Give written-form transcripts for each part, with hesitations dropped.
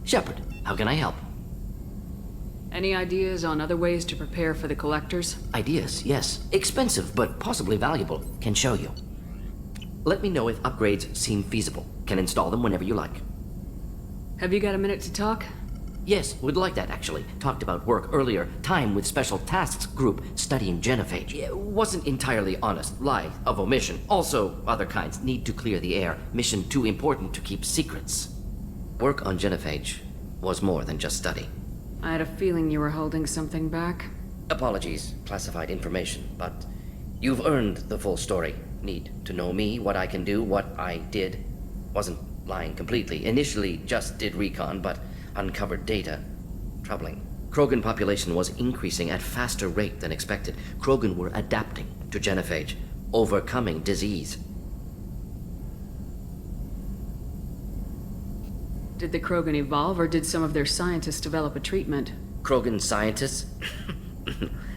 Shepard, how can I help? Any ideas on other ways to prepare for the collectors? Ideas, yes. Expensive, but possibly valuable. Can show you. Let me know if upgrades seem feasible. Can install them whenever you like. Have you got a minute to talk? Yes, would like that actually. Talked about work earlier. Time with Special Tasks Group studying genophage. Wasn't entirely honest. Lie of omission. Also, other kinds. Need to clear the air. Mission too important to keep secrets. Work on genophage was more than just study. I had a feeling you were holding something back. Apologies, classified information, but you've earned the full story. Need to know me, what I can do, what I did. Wasn't lying completely. Initially just did recon, but uncovered data. Troubling. Krogan population was increasing at faster rate than expected. Krogan were adapting to genophage, overcoming disease. Did the Krogan evolve, or did some of their scientists develop a treatment? Krogan scientists?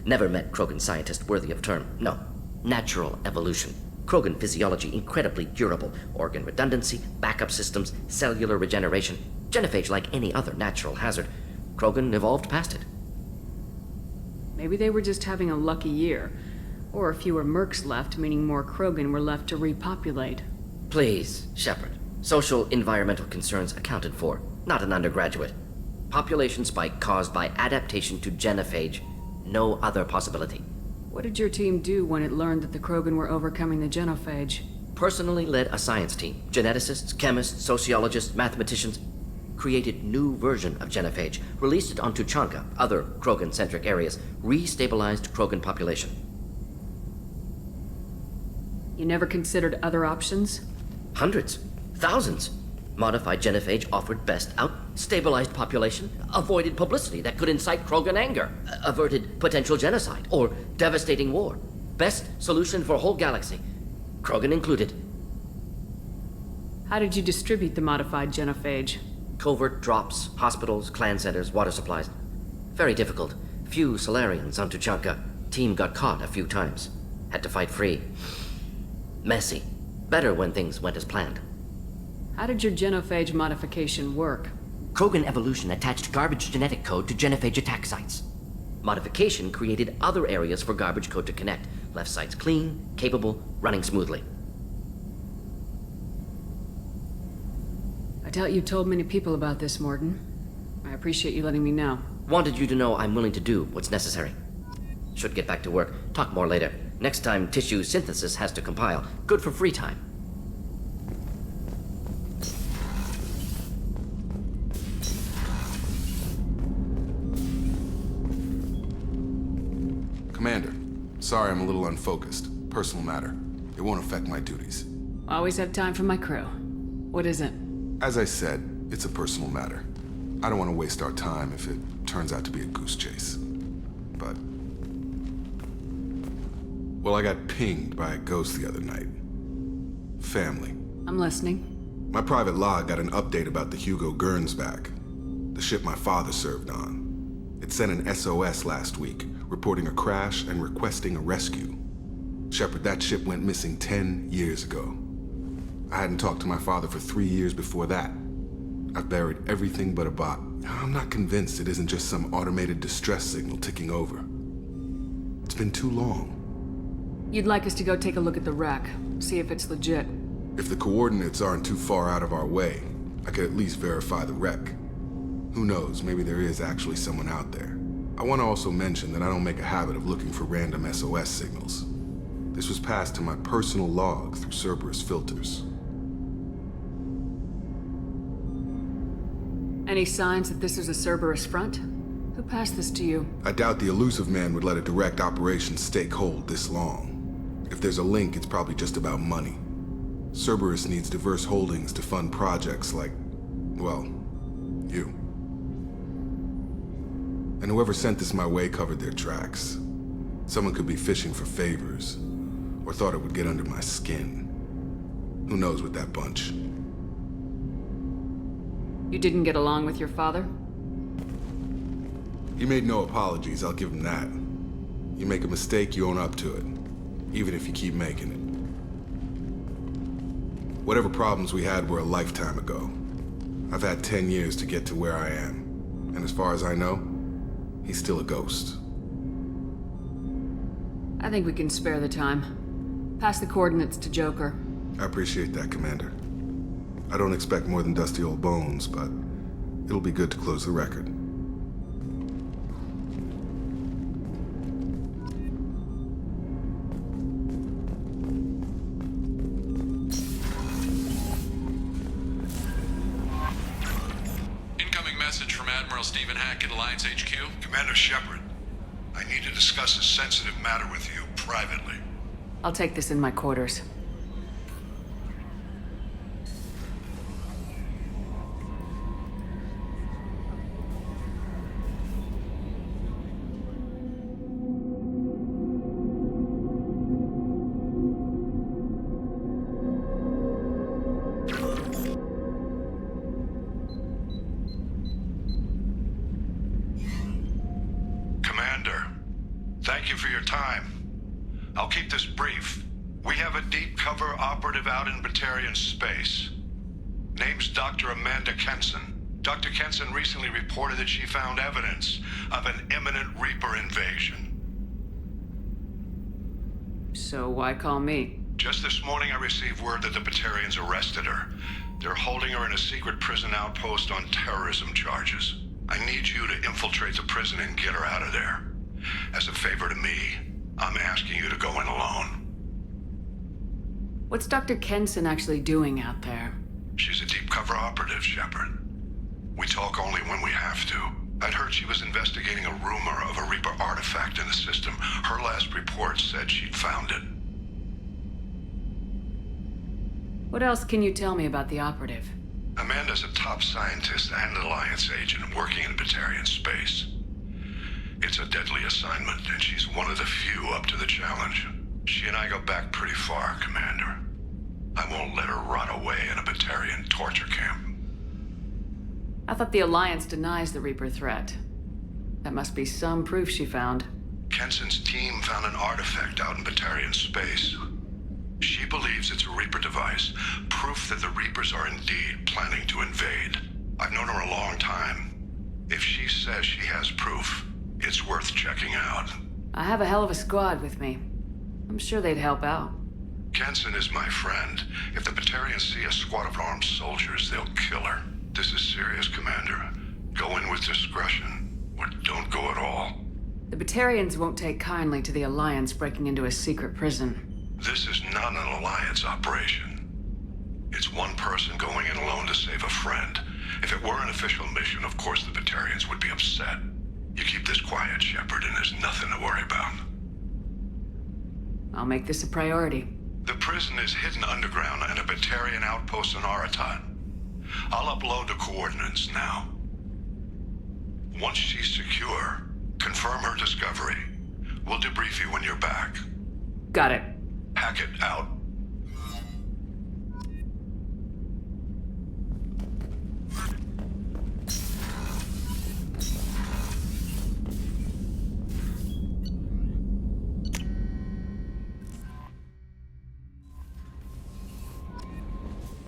Never met Krogan scientist worthy of term. No. Natural evolution. Krogan physiology incredibly durable. Organ redundancy, backup systems, cellular regeneration. Genophage like any other natural hazard. Krogan evolved past it. Maybe they were just having a lucky year. Or fewer mercs left, meaning more Krogan were left to repopulate. Please, Shepard. Social environmental concerns accounted for. Not an undergraduate. Population spike caused by adaptation to genophage. No other possibility. What did your team do when it learned that the Krogan were overcoming the genophage? Personally led a science team. Geneticists, chemists, sociologists, mathematicians. Created new version of genophage. Released it on Tuchanka, other Krogan-centric areas. Restabilized Krogan population. You never considered other options? Hundreds. Thousands. Modified genophage offered best out, stabilized population, avoided publicity that could incite Krogan anger, averted potential genocide or devastating war. Best solution for whole galaxy, Krogan included. How did you distribute the modified genophage? Covert drops, hospitals, clan centers, water supplies. Very difficult. Few Solarians on Tuchanka. Team got caught a few times. Had to fight free. Messy. Better when things went as planned. How did your genophage modification work? Krogan evolution attached garbage genetic code to genophage attack sites. Modification created other areas for garbage code to connect. Left sites clean, capable, running smoothly. I doubt you told many people about this, Morton. I appreciate you letting me know. Wanted you to know I'm willing to do what's necessary. Should get back to work. Talk more later. Next time tissue synthesis has to compile. Good for free time. Commander, sorry I'm a little unfocused. Personal matter. It won't affect my duties. Always have time for my crew. What is it? As I said, it's a personal matter. I don't want to waste our time if it turns out to be a goose chase. But... well, I got pinged by a ghost the other night. Family. I'm listening. My private log got an update about the Hugo Gernsback, the ship my father served on. It sent an SOS last week, reporting a crash and requesting a rescue. Shepard, that ship went missing 10 years ago. I hadn't talked to my father for 3 years before that. I've buried everything but a bot. I'm not convinced it isn't just some automated distress signal ticking over. It's been too long. You'd like us to go take a look at the wreck, see if it's legit. If the coordinates aren't too far out of our way, I could at least verify the wreck. Who knows, maybe there is actually someone out there. I want to also mention that I don't make a habit of looking for random SOS signals. This was passed to my personal log through Cerberus filters. Any signs that this is a Cerberus front? Who passed this to you? I doubt the elusive man would let a direct operation stake hold this long. If there's a link, it's probably just about money. Cerberus needs diverse holdings to fund projects like, well, you. And whoever sent this my way covered their tracks. Someone could be fishing for favors, or thought it would get under my skin. Who knows with that bunch? You didn't get along with your father? He made no apologies, I'll give him that. You make a mistake, you own up to it. Even if you keep making it. Whatever problems we had were a lifetime ago. I've had 10 years to get to where I am. And as far as I know, he's still a ghost. I think we can spare the time. Pass the coordinates to Joker. I appreciate that, Commander. I don't expect more than dusty old bones, but it'll be good to close the record. Incoming message from Admiral Stephen Hackett, Alliance HQ. Commander Shepard, I need to discuss a sensitive matter with you privately. I'll take this in my quarters. Commander, thank you for your time. I'll keep this brief. We have a deep cover operative out in Batarian space. Name's Dr. Amanda Kenson. Dr. Kenson recently reported that she found evidence of an imminent Reaper invasion. So why call me? Just this morning I received word that the Batarians arrested her. They're holding her in a secret prison outpost on terrorism charges. I need you to infiltrate the prison and get her out of there. As a favor to me, I'm asking you to go in alone. What's Dr. Kenson actually doing out there? She's a deep cover operative, Shepard. We talk only when we have to. I'd heard she was investigating a rumor of a Reaper artifact in the system. Her last report said she'd found it. What else can you tell me about the operative? Amanda's a top scientist and Alliance agent working in Batarian space. It's a deadly assignment, and she's one of the few up to the challenge. She and I go back pretty far, Commander. I won't let her rot away in a Batarian torture camp. I thought the Alliance denies the Reaper threat. That must be some proof she found. Kenson's team found an artifact out in Batarian space. She believes it's a Reaper device, proof that the Reapers are indeed planning to invade. I've known her a long time. If she says she has proof, it's worth checking out. I have a hell of a squad with me. I'm sure they'd help out. Kenson is my friend. If the Batarians see a squad of armed soldiers, they'll kill her. This is serious, Commander. Go in with discretion, or don't go at all. The Batarians won't take kindly to the Alliance breaking into a secret prison. This is not an Alliance operation. It's one person going in alone to save a friend. If it were an official mission, of course the Batarians would be upset. You keep this quiet, Shepard, and there's nothing to worry about. I'll make this a priority. The prison is hidden underground and a Batarian outpost in Aratat. I'll upload the coordinates now. Once she's secure, confirm her discovery. We'll debrief you when you're back. Got it. Hackett out.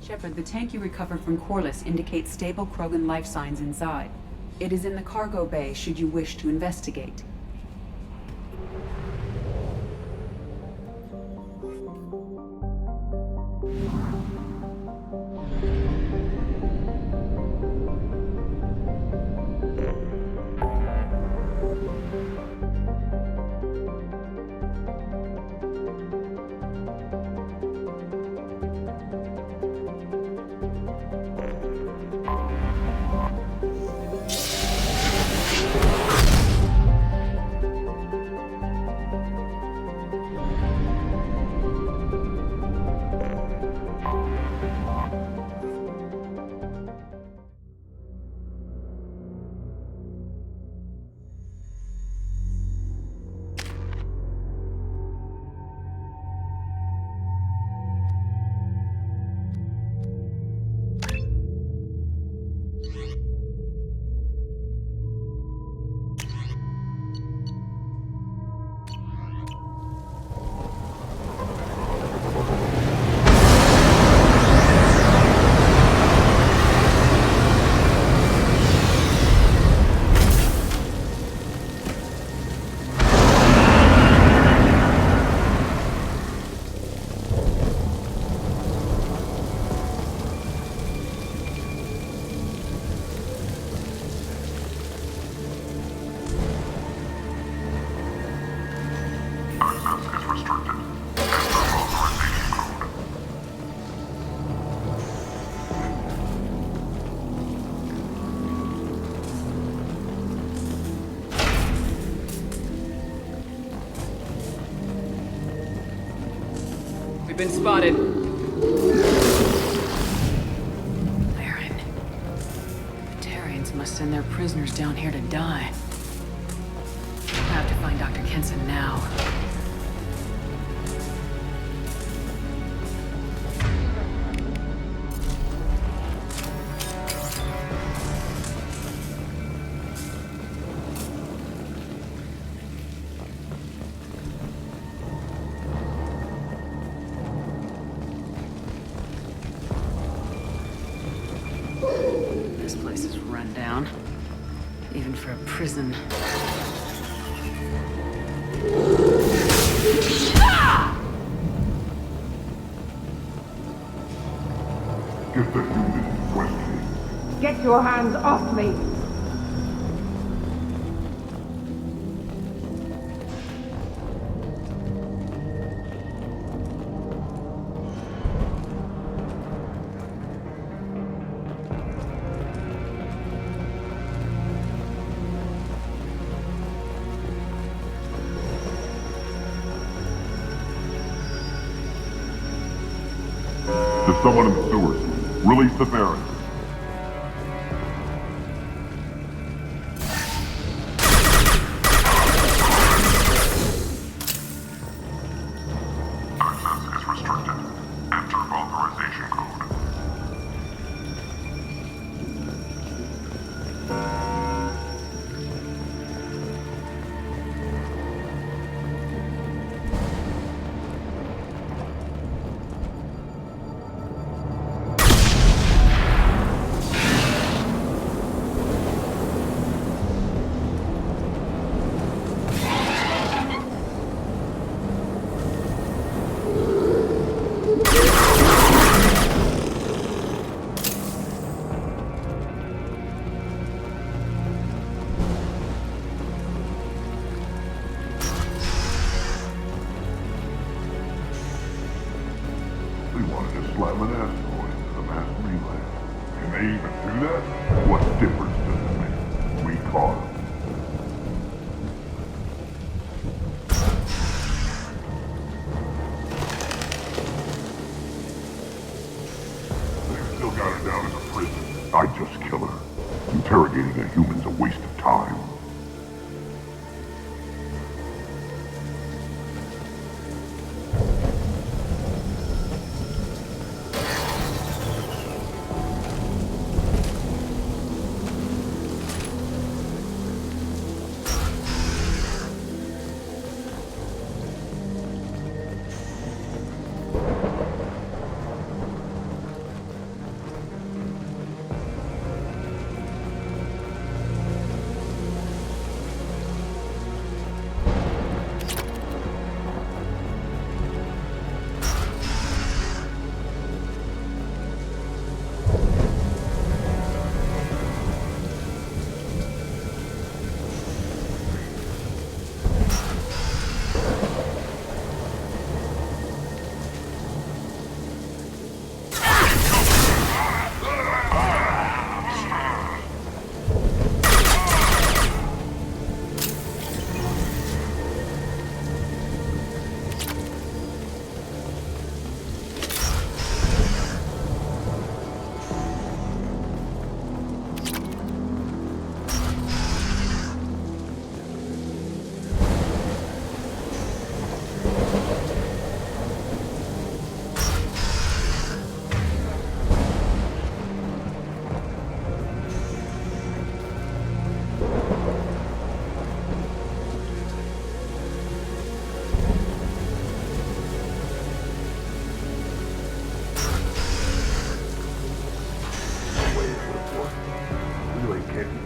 Shepard, the tank you recovered from Corliss indicates stable Krogan life signs inside. It is in the cargo bay should you wish to investigate. been spotted. Baron. Batarians must send their prisoners down here to die. I have to find Dr. Kenson now. This place is run down. Even for a prison. Get the unit in question. Get your hands off me! There's someone in the sewers. Release the Baron. Access is restricted. Enter authorization code. They wanted to slam an asteroid into the mass relay. Can they even do that? What difference does it make? We caught them. They've still got her down as a prison. I'd just kill her. Interrogating a human's a waste of time.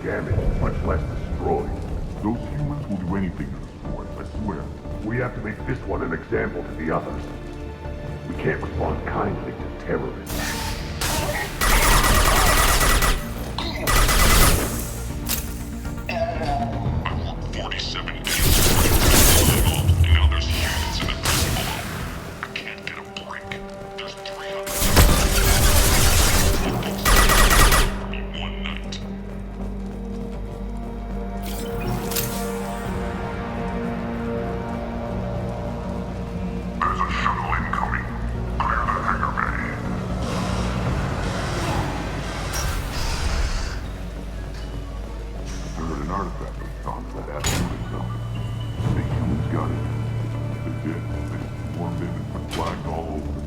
Damaged, much less destroyed. Those humans will do anything to destroy, I swear. We have to make this one an example to the others. We can't respond kindly to terrorists. I worked 47 days. And now there's humans in the prison below. I can't get a break. There's 300. One night. There's a shuttle incoming. artifact of sorts that has human something. The humans got it. They did. They swarmed in and put flags all over it.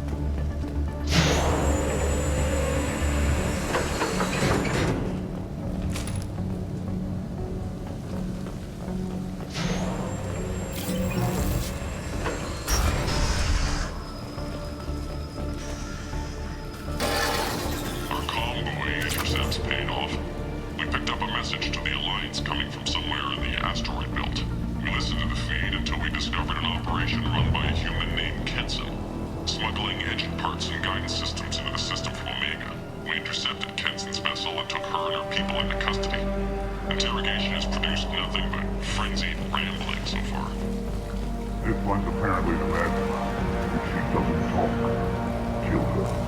Our convoy intercepts paid off. We picked up a message to the Alliance coming from somewhere in the asteroid belt. We listened to the feed until we discovered an operation run by a human named Kenson, smuggling engine parts and guidance systems into the system from Omega. We intercepted Kenson's vessel and took her and her people into custody. Interrogation has produced nothing but frenzied rambling so far. This one's apparently the madman. If she doesn't talk, kill her.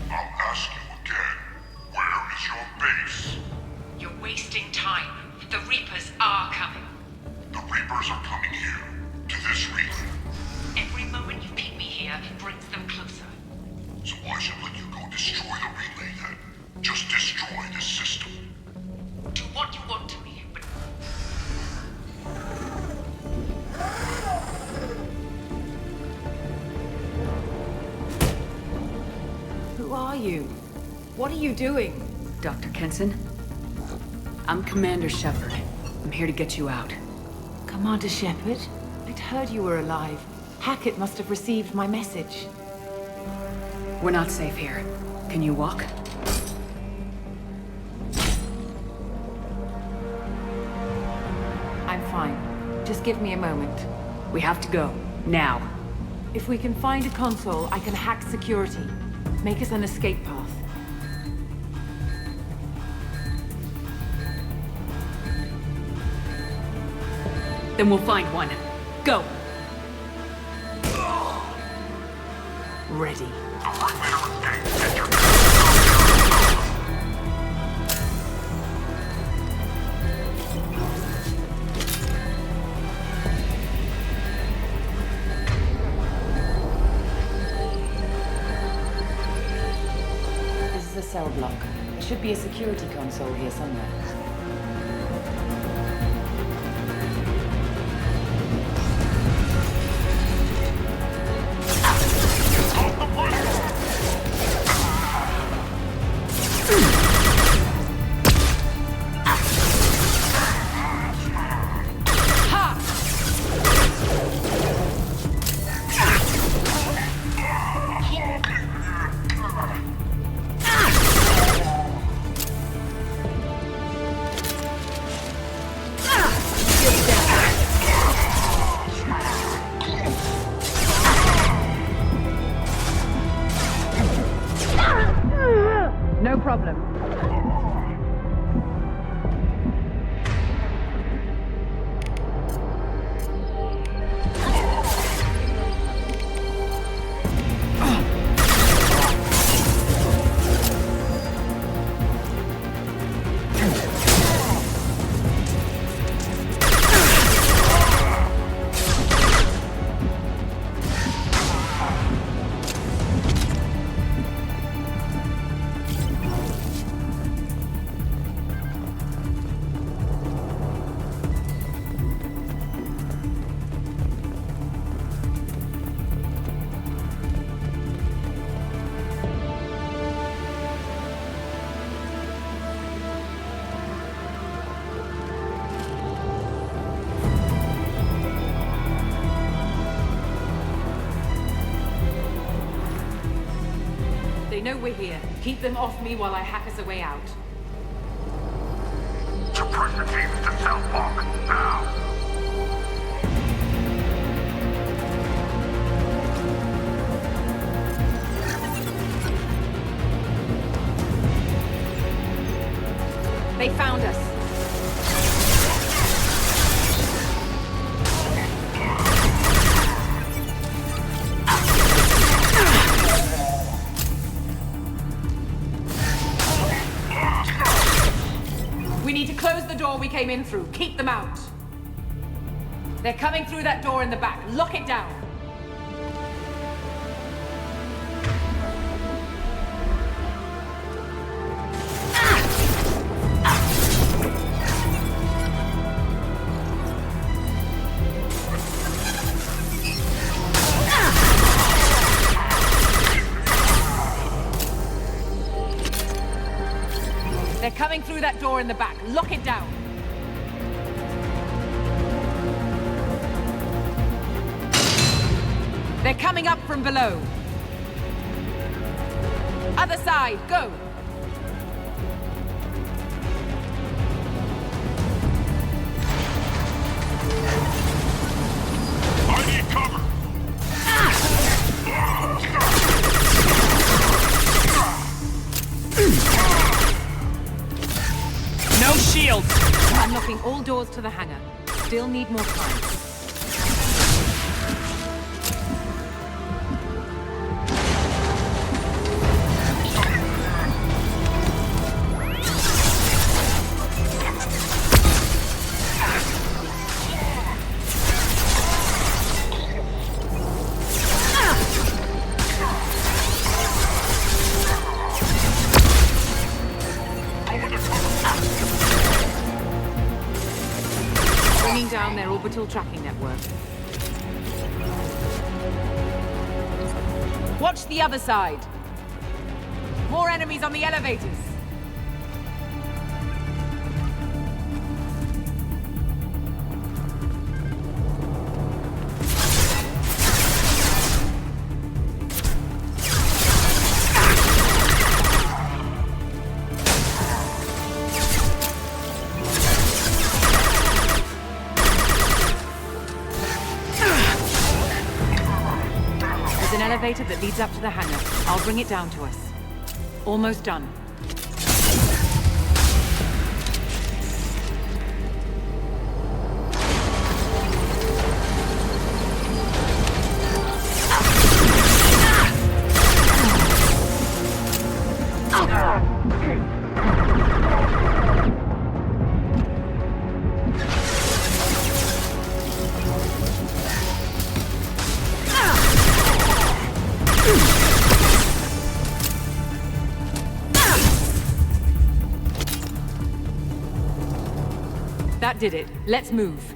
I'll ask you again. Where is your base? You're wasting time. The Reapers are coming. The Reapers are coming here, to this relay. Every moment you keep me here brings them closer. So why should let you go destroy the relay then? Just destroy this system. Do what you want to me, but Who are you? What are you doing? Dr. Kenson? I'm Commander Shepard. I'm here to get you out. Commander Shepard? I'd heard you were alive. Hackett must have received my message. We're not safe here. Can you walk? I'm fine. Just give me a moment. We have to go. Now. If we can find a console, I can hack security. Make us an escape path. Then we'll find one. Go! Ready. This is a cell block. There should be a security console here somewhere. No problem. They know we're here. Keep them off me while I hack us a way out. Suppress the teams to cell block, now! They found us. We need to close the door we came in through. Keep them out. They're coming through that door in the back. Lock it down. that door in the back. Lock it down. They're coming up from below. Other side, go! I need cover! No shields! Unlocking all doors to the hangar. Still need more time. Down their orbital tracking network. Watch the other side. More enemies on the elevators. Elevator that leads up to the hangar. I'll bring it down to us. Almost done. That did it. Let's move.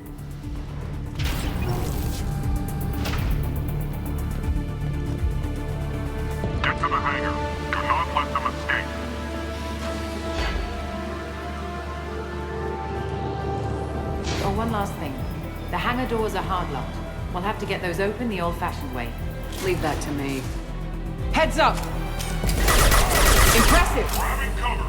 Get to the hangar. Do not let them escape. Oh, one last thing. The hangar doors are hard-locked. We'll have to get those open the old-fashioned way. Leave that to me. Heads up! Impressive! Having cover.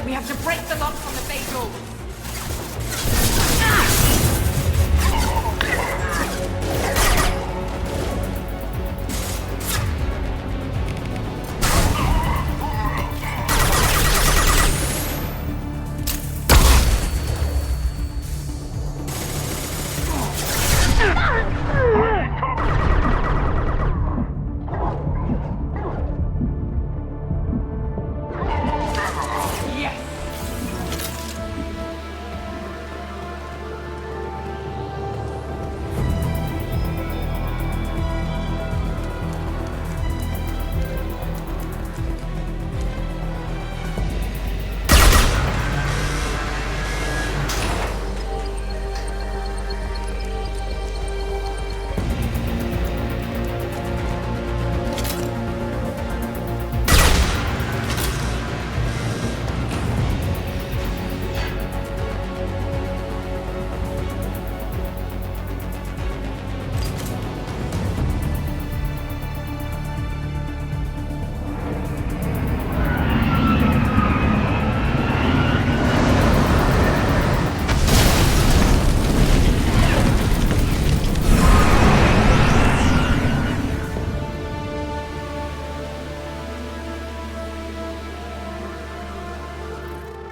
We have to break the lock on the bay doors.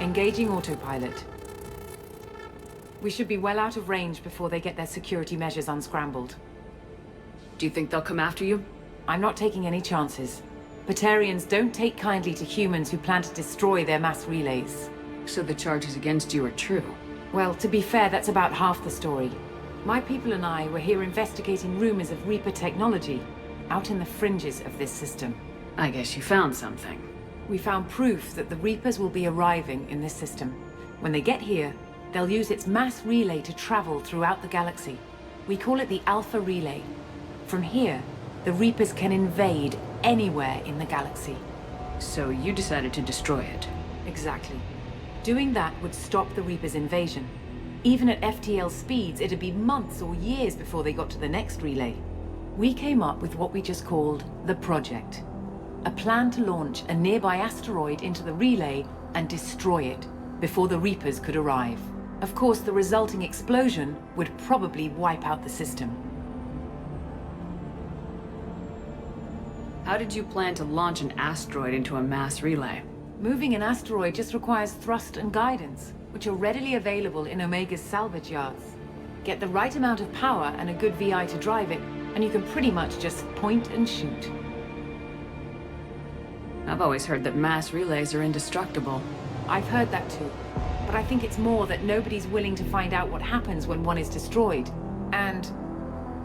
Engaging autopilot. We should be well out of range before they get their security measures unscrambled. Do you think they'll come after you? I'm not taking any chances. Batarians don't take kindly to humans who plan to destroy their mass relays. So the charges against you are true. Well, to be fair, that's about half the story. My people and I were here investigating rumors of Reaper technology, out in the fringes of this system. I guess you found something. We found proof that the Reapers will be arriving in this system. When they get here, they'll use its mass relay to travel throughout the galaxy. We call it the Alpha Relay. From here, the Reapers can invade anywhere in the galaxy. So you decided to destroy it. Exactly. Doing that would stop the Reapers' invasion. Even at FTL speeds, it'd be months or years before they got to the next relay. We came up with what we just called the Project. A plan to launch a nearby asteroid into the relay and destroy it before the Reapers could arrive. Of course, the resulting explosion would probably wipe out the system. How did you plan to launch an asteroid into a mass relay? Moving an asteroid just requires thrust and guidance, which are readily available in Omega's salvage yards. Get the right amount of power and a good VI to drive it, and you can pretty much just point and shoot. I've always heard that mass relays are indestructible. I've heard that too. But I think it's more that nobody's willing to find out what happens when one is destroyed. And,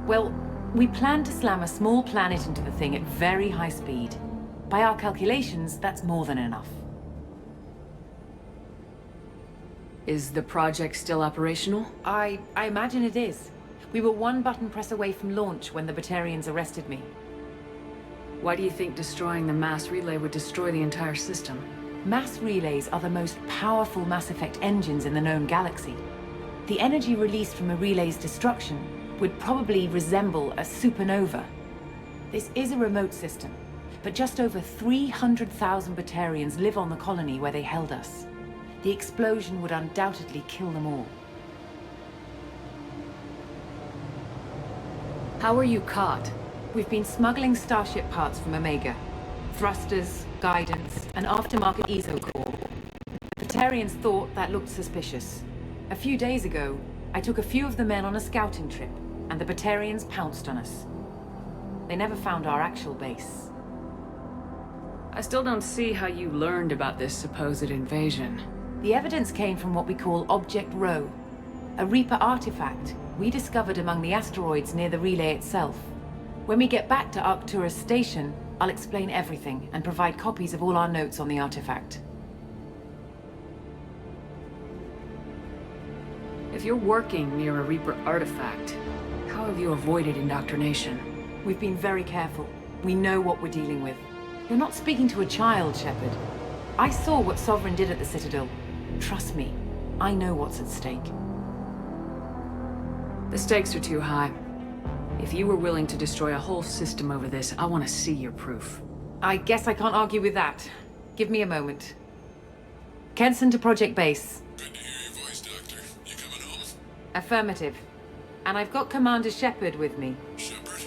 well, we plan to slam a small planet into the thing at very high speed. By our calculations, that's more than enough. Is the project still operational? I imagine it is. We were one button press away from launch when the Batarians arrested me. Why do you think destroying the mass relay would destroy the entire system? Mass relays are the most powerful Mass Effect engines in the known galaxy. The energy released from a relay's destruction would probably resemble a supernova. This is a remote system, but just over 300,000 Batarians live on the colony where they held us. The explosion would undoubtedly kill them all. How were you caught? We've been smuggling Starship parts from Omega. Thrusters, guidance, and aftermarket ESO core. Batarians thought that looked suspicious. A few days ago, I took a few of the men on a scouting trip, and the Batarians pounced on us. They never found our actual base. I still don't see how you learned about this supposed invasion. The evidence came from what we call Object Rho, a Reaper artifact we discovered among the asteroids near the relay itself. When we get back to Arcturus Station, I'll explain everything and provide copies of all our notes on the artifact. If you're working near a Reaper artifact, how have you avoided indoctrination? We've been very careful. We know what we're dealing with. You're not speaking to a child, Shepard. I saw what Sovereign did at the Citadel. Trust me, I know what's at stake. The stakes are too high. If you were willing to destroy a whole system over this, I want to see your proof. I guess I can't argue with that. Give me a moment. Kenson to Project Base. Good to hear your voice, Doctor. You coming home? Affirmative. And I've got Commander Shepard with me. Shepard?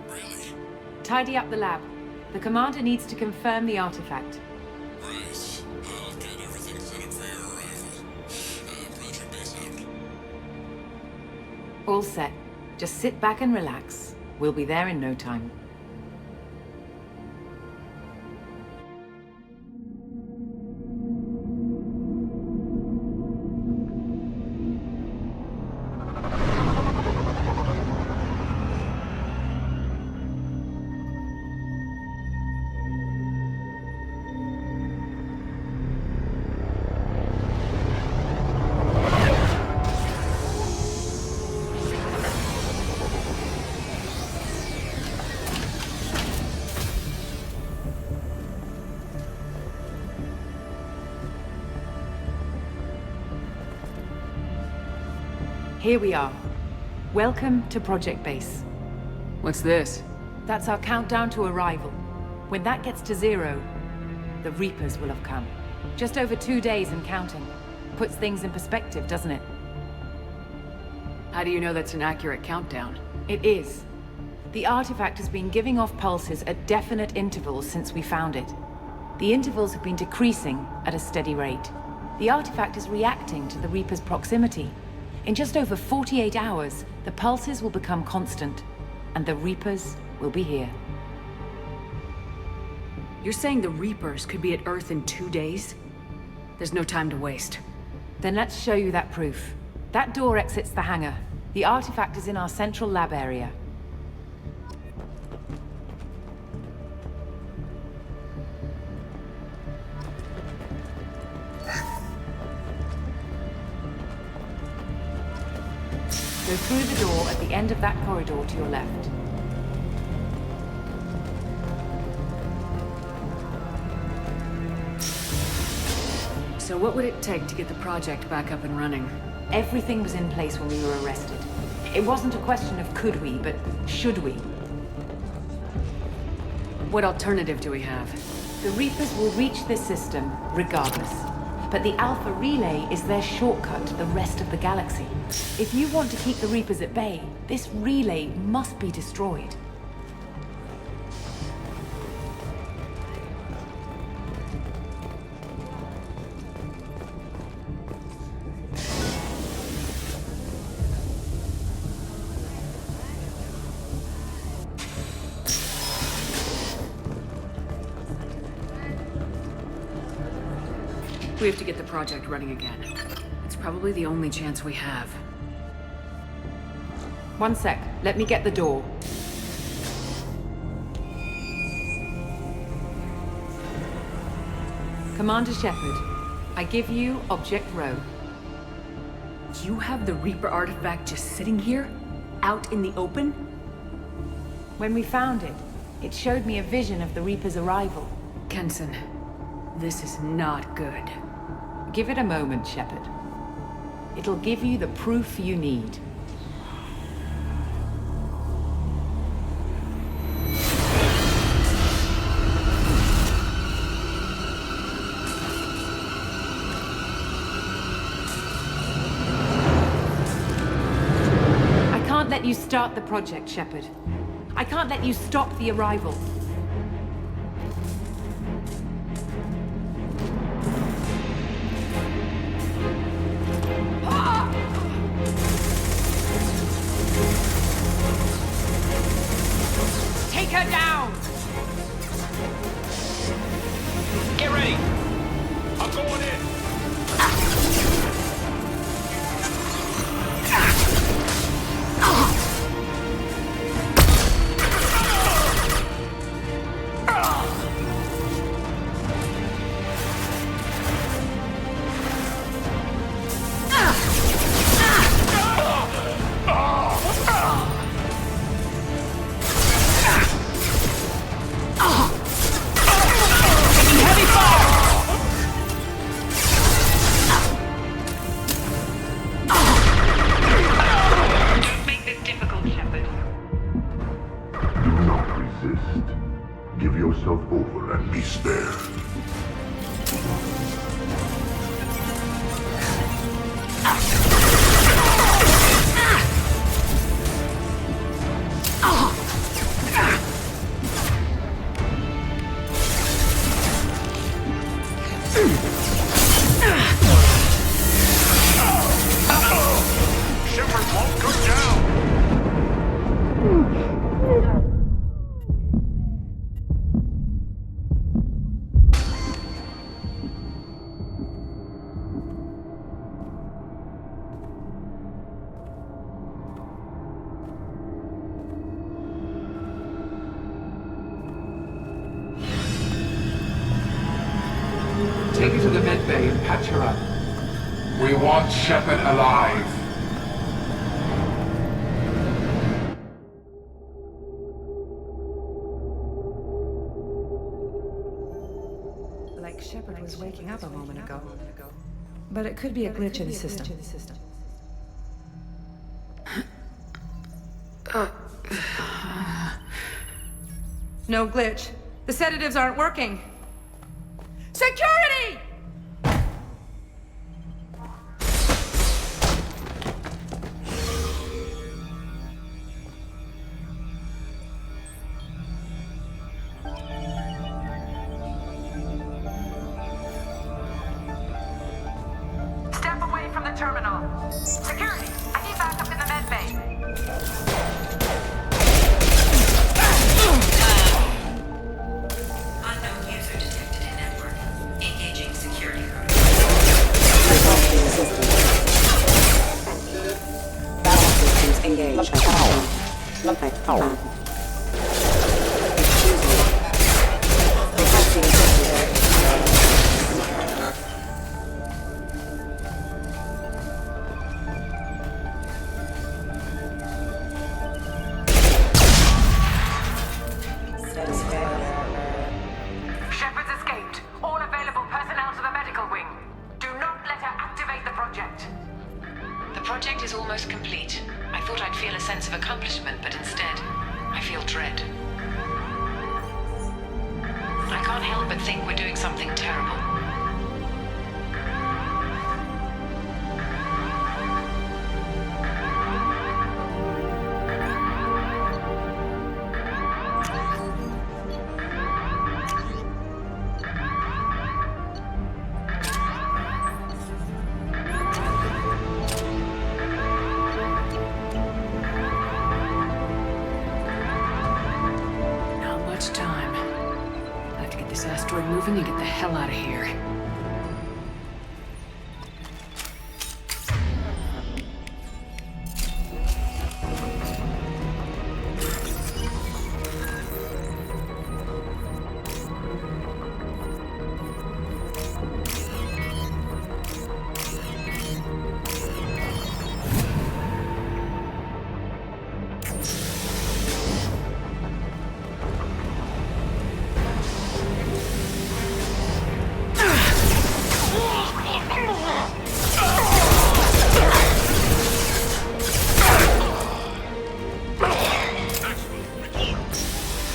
Really? Tidy up the lab. The Commander needs to confirm the artifact. Right. I'll get everything set up for your arrival. Project Base out. All set. Just sit back and relax. We'll be there in no time. Here we are. Welcome to Project Base. What's this? That's our countdown to arrival. When that gets to 0, the Reapers will have come. Just over 2 days and counting. Puts things in perspective, doesn't it? How do you know that's an accurate countdown? It is. The artifact has been giving off pulses at definite intervals since we found it. The intervals have been decreasing at a steady rate. The artifact is reacting to the Reaper's proximity. In just over 48 hours, the pulses will become constant, and the Reapers will be here. You're saying the Reapers could be at Earth in 2 days? There's no time to waste. Then let's show you that proof. That door exits the hangar. The artifact is in our central lab area. Go through the door at the end of that corridor to your left. So what would it take to get the project back up and running? Everything was in place when we were arrested. It wasn't a question of could we, but should we. What alternative do we have? The Reapers will reach this system regardless. But the Alpha Relay is their shortcut to the rest of the galaxy. If you want to keep the Reapers at bay, this relay must be destroyed. We have to get the project running again. It's probably the only chance we have. One sec. Let me get the door. Commander Shepard, I give you Object Row. You have the Reaper artifact just sitting here? Out in the open? When we found it, it showed me a vision of the Reaper's arrival. Kenson, this is not good. Give it a moment, Shepard. It'll give you the proof you need. I can't let you start the project, Shepard. I can't let you stop the arrival. Take her down! Get ready! I'm going in! Don't make this difficult, Shepard. Do not resist. Give yourself over and be spared. Shepard won't go down! Take her to the med bay and patch her up. We want Shepard alive. Like Shepard was waking up a moment ago. But it could be a glitch in the system. No glitch. The sedatives aren't working. Security! Step away from the terminal. Security, I need backup in the med bay. Unknown user detected in network. Engaging security code. Battle systems engaged. Power. almost complete. I thought I'd feel a sense of accomplishment, but instead, I feel dread. I can't help but think we're doing something terrible. Not much time. I have to get this asteroid moving and get the hell out of here.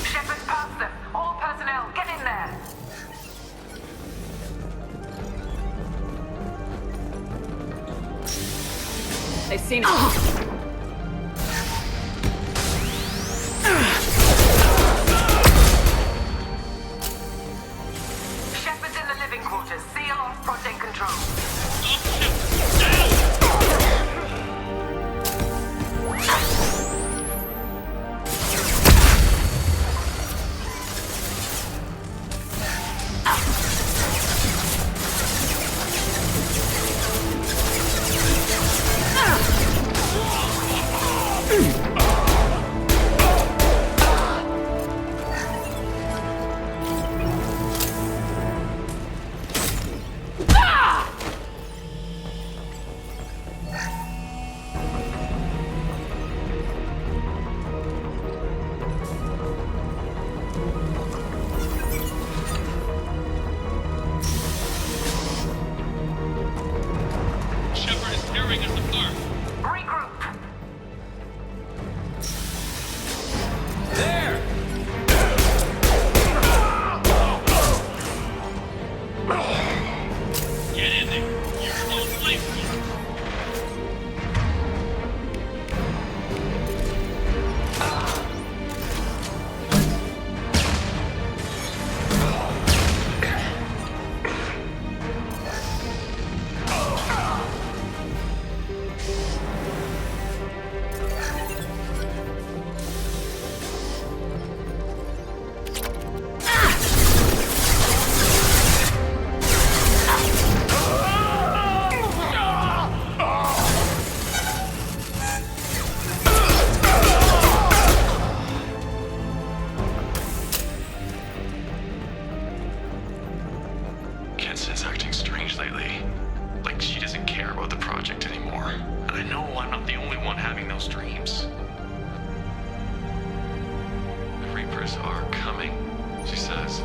Shepard's past them. All personnel, get in there. They've seen it. Shepard's in the living quarters. Seal off project control. Shepard is tearing us apart. Regroup. There! Get in there. You're close place. Kenson's acting strange lately. Like she doesn't care about the project anymore. And I know I'm not the only one having those dreams. The Reapers are coming, she says.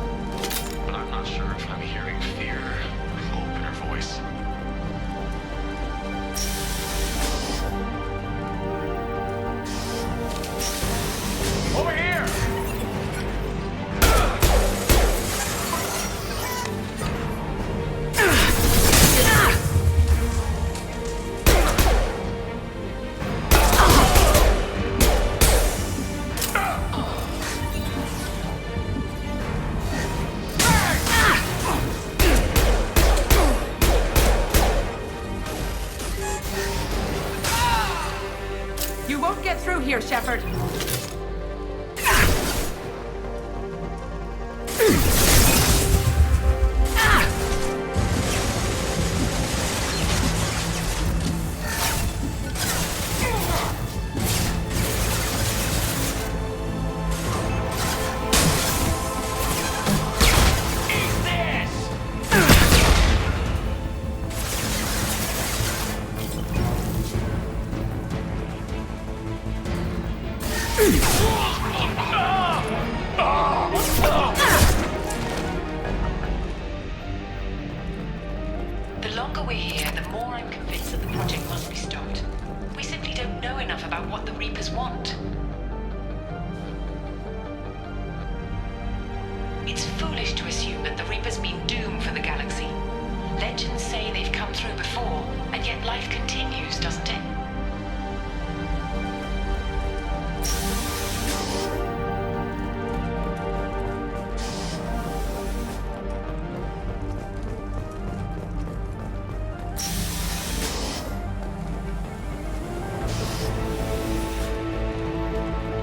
But I'm not sure if I'm hearing fear or hope in her voice. Over here! You won't get through here, Shepard. The longer we're here, the more I'm convinced that the project must be stopped. We simply don't know enough about what the Reapers want. It's foolish to assume that the Reapers mean doom for the galaxy. Legends say they've come through before, and yet life continues, doesn't it?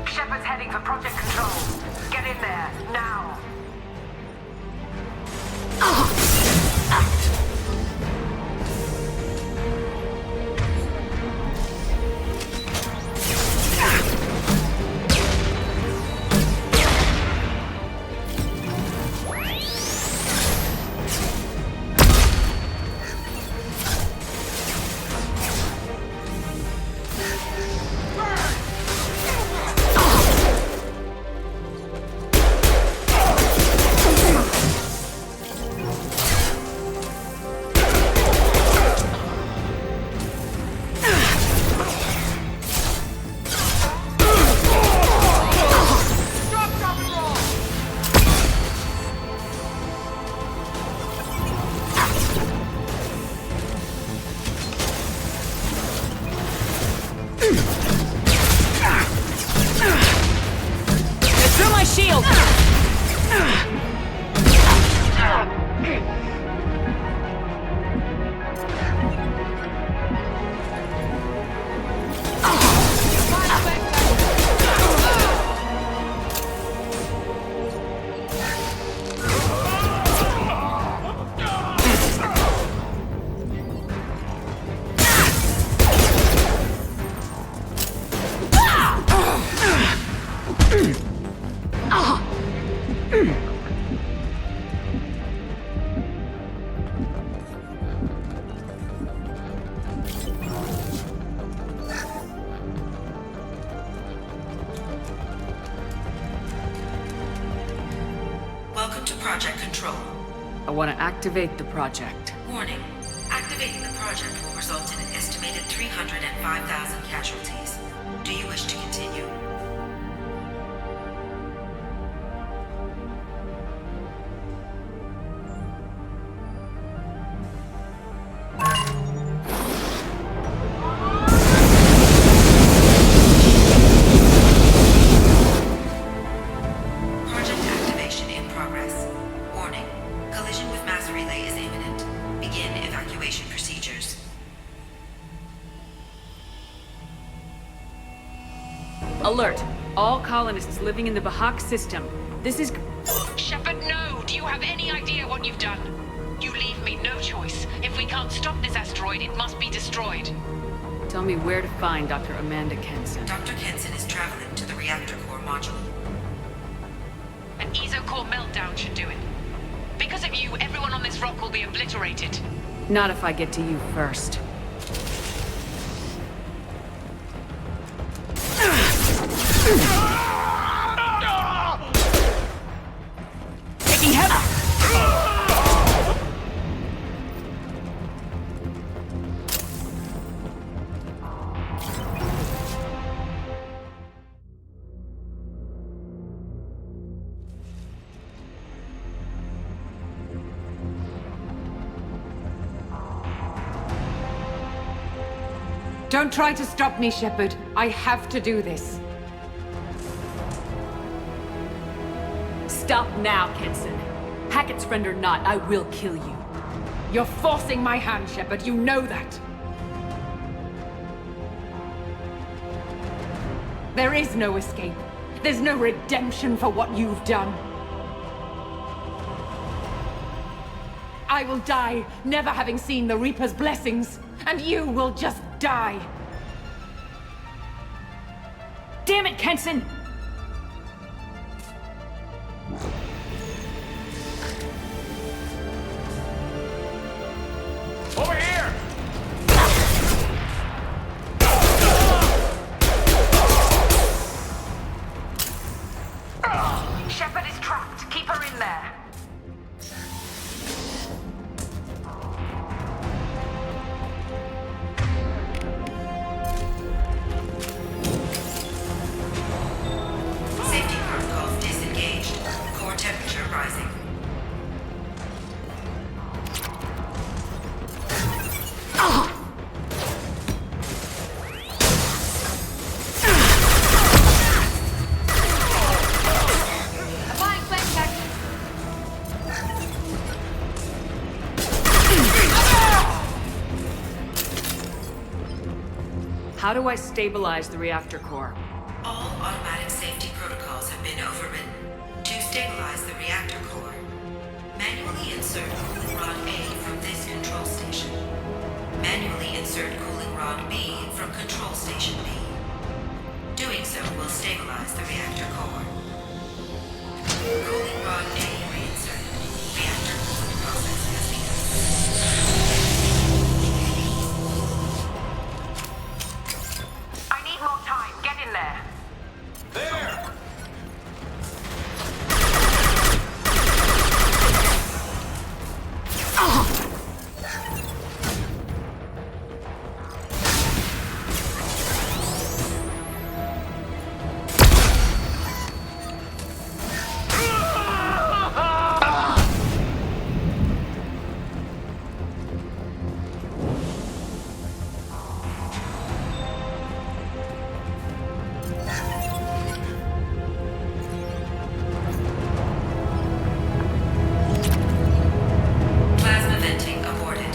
Shepard's heading for Project Control. Get in there, now! Project Control. I want to activate the project. Warning. Activating the project will result in an estimated 305,000 casualties. Do you wish to continue? Alert! All colonists living in the Bahak system. This is... Shepard, no! Do you have any idea what you've done? You leave me no choice. If we can't stop this asteroid, it must be destroyed. Tell me where to find Dr. Amanda Kenson. Dr. Kenson is traveling to the reactor core module. An ESO-core meltdown should do it. Because of you, everyone on this rock will be obliterated. Not if I get to you first. Taking heavy. Don't try to stop me, Shepard. I have to do this. Stop now, Kenson. Hackett's friend or not, I will kill you. You're forcing my hand, Shepard. You know that. There is no escape. There's no redemption for what you've done. I will die, never having seen the Reaper's blessings, and you will just die. Damn it, Kenson! Over here! Shepard is trapped. Keep her in there. How do I stabilize the reactor core? All automatic safety protocols have been overridden. To stabilize the reactor core, manually insert cooling rod A from this control station. Manually insert cooling rod B from control station B. Doing so will stabilize the reactor core. Cooling rod A reinserted. Reactor cooling process has begun. I need more time. Get in there. There! Plasma venting aborted.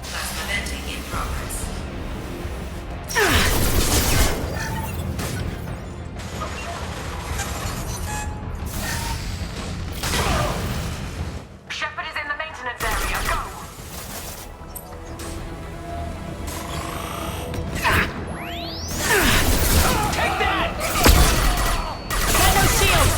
Plasma venting in progress. Shepard is in the maintenance area. Go! Take that! Got no shields!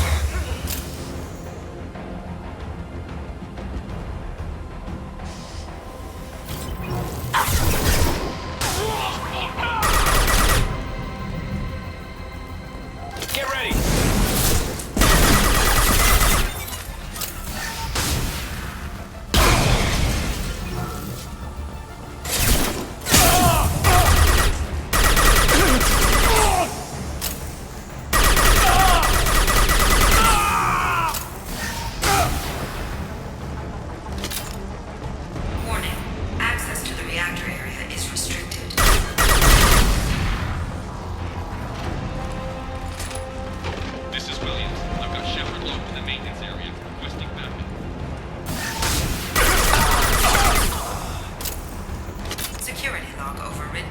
Get ready! Warning. Access to the reactor area is restricted. This is Williams. I've got Shepard locked in the maintenance area, requesting backup. Security log overridden.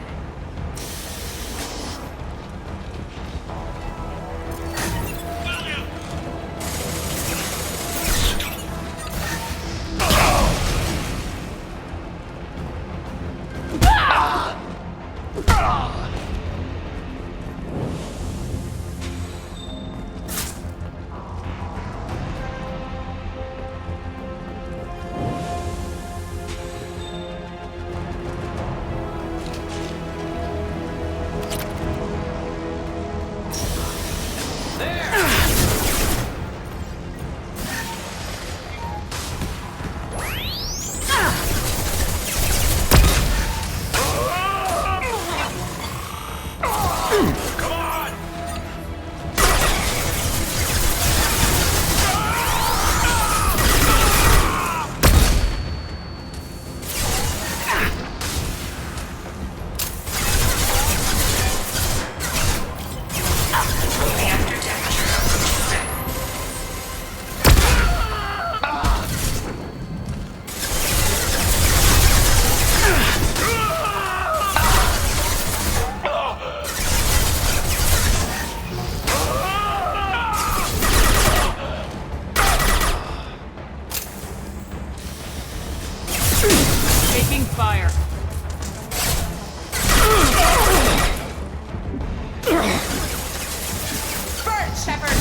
Reactor temperature approaches record. Taking fire. Burn, Shepard!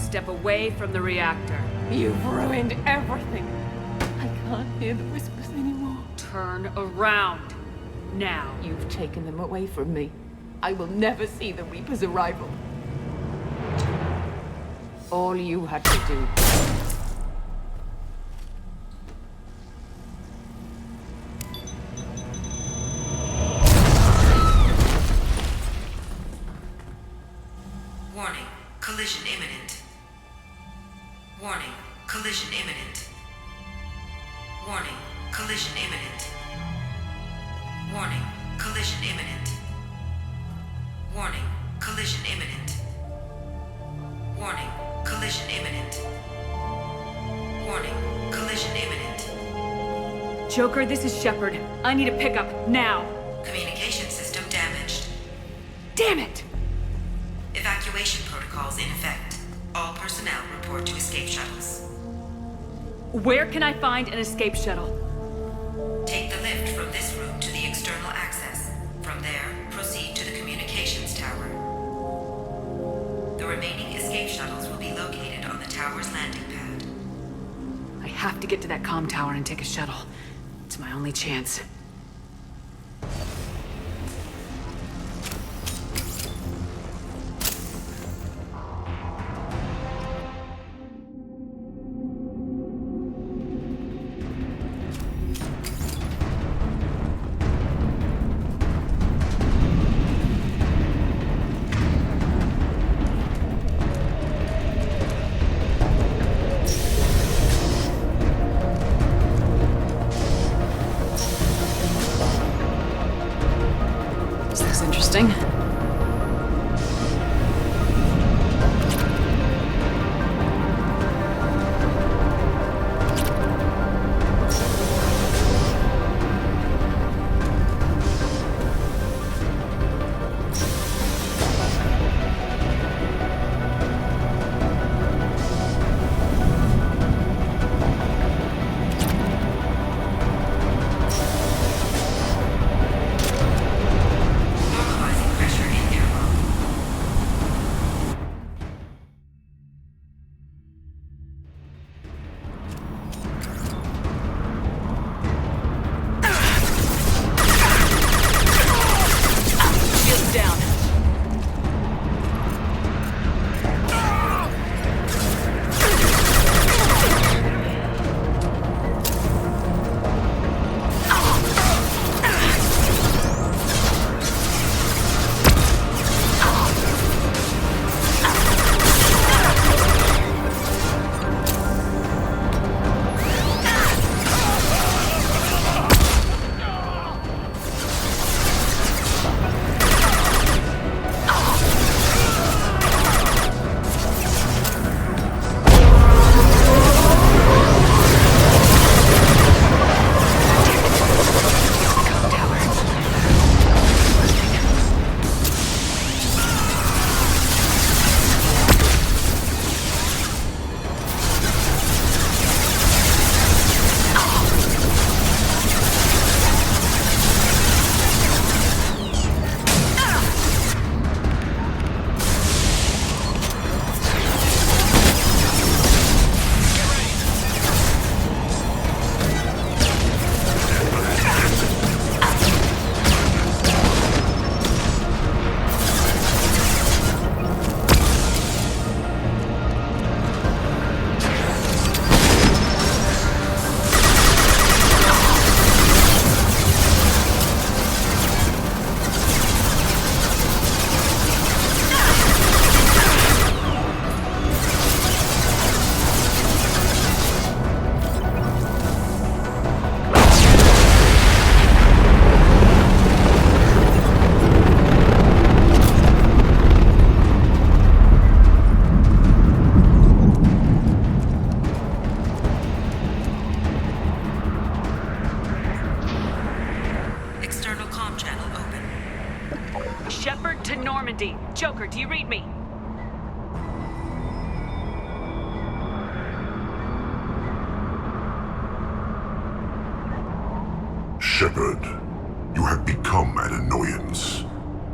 step away from the reactor. You've ruined everything. I can't hear the whispers anymore. Turn around. Now. You've taken them away from me. I will never see the Reaper's arrival. All you had to do. Warning, collision imminent. Warning, collision imminent. Warning, collision imminent. Warning, collision imminent. Warning, collision imminent. Warning, collision imminent. Warning, collision imminent. Joker, this is Shepard. I need a pickup, now. Communication system damaged. Damn it! Evacuation protocols in effect. All personnel report to escape shuttles. Where can I find an escape shuttle? Take the lift from this room to the external access. From there, proceed to the communications tower. The remaining escape shuttles will be located on the tower's landing pad. I have to get to that comm tower and take a shuttle. It's my only chance. Interesting. Joker, do you read me? Shepard, you have become an annoyance.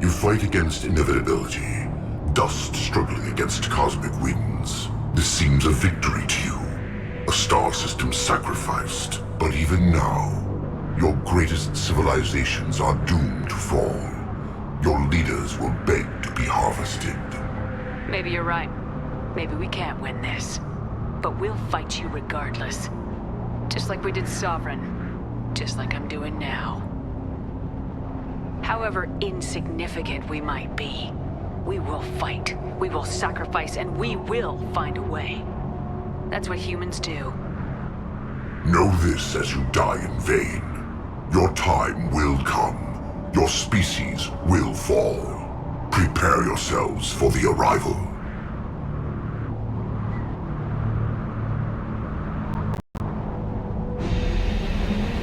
You fight against inevitability, dust struggling against cosmic winds. This seems a victory to you. A star system sacrificed. But even now, your greatest civilizations are doomed to fall. Your leaders will beg to be harvested. Maybe you're right. Maybe we can't win this. But we'll fight you regardless. Just like we did Sovereign. Just like I'm doing now. However insignificant we might be, we will fight, we will sacrifice, and we will find a way. That's what humans do. Know this as you die in vain. Your time will come. Your species will fall. Prepare yourselves for the arrival.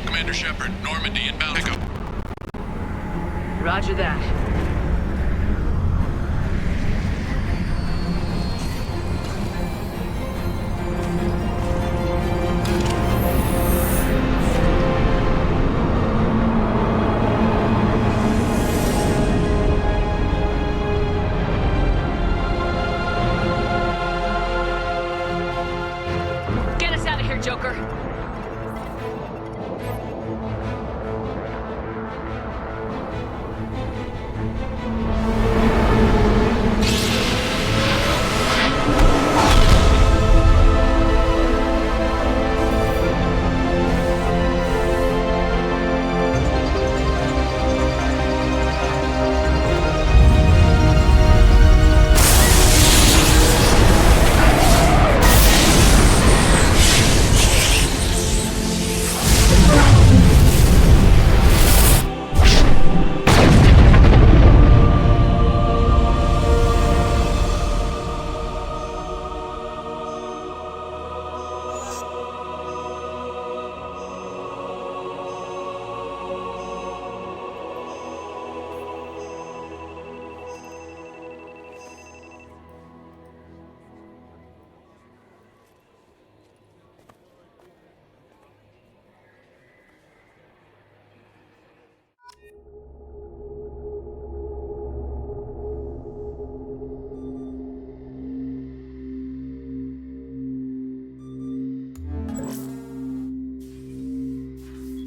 Commander Shepard, Normandy inbound. Pick up. Roger that. Get us out of here, Joker.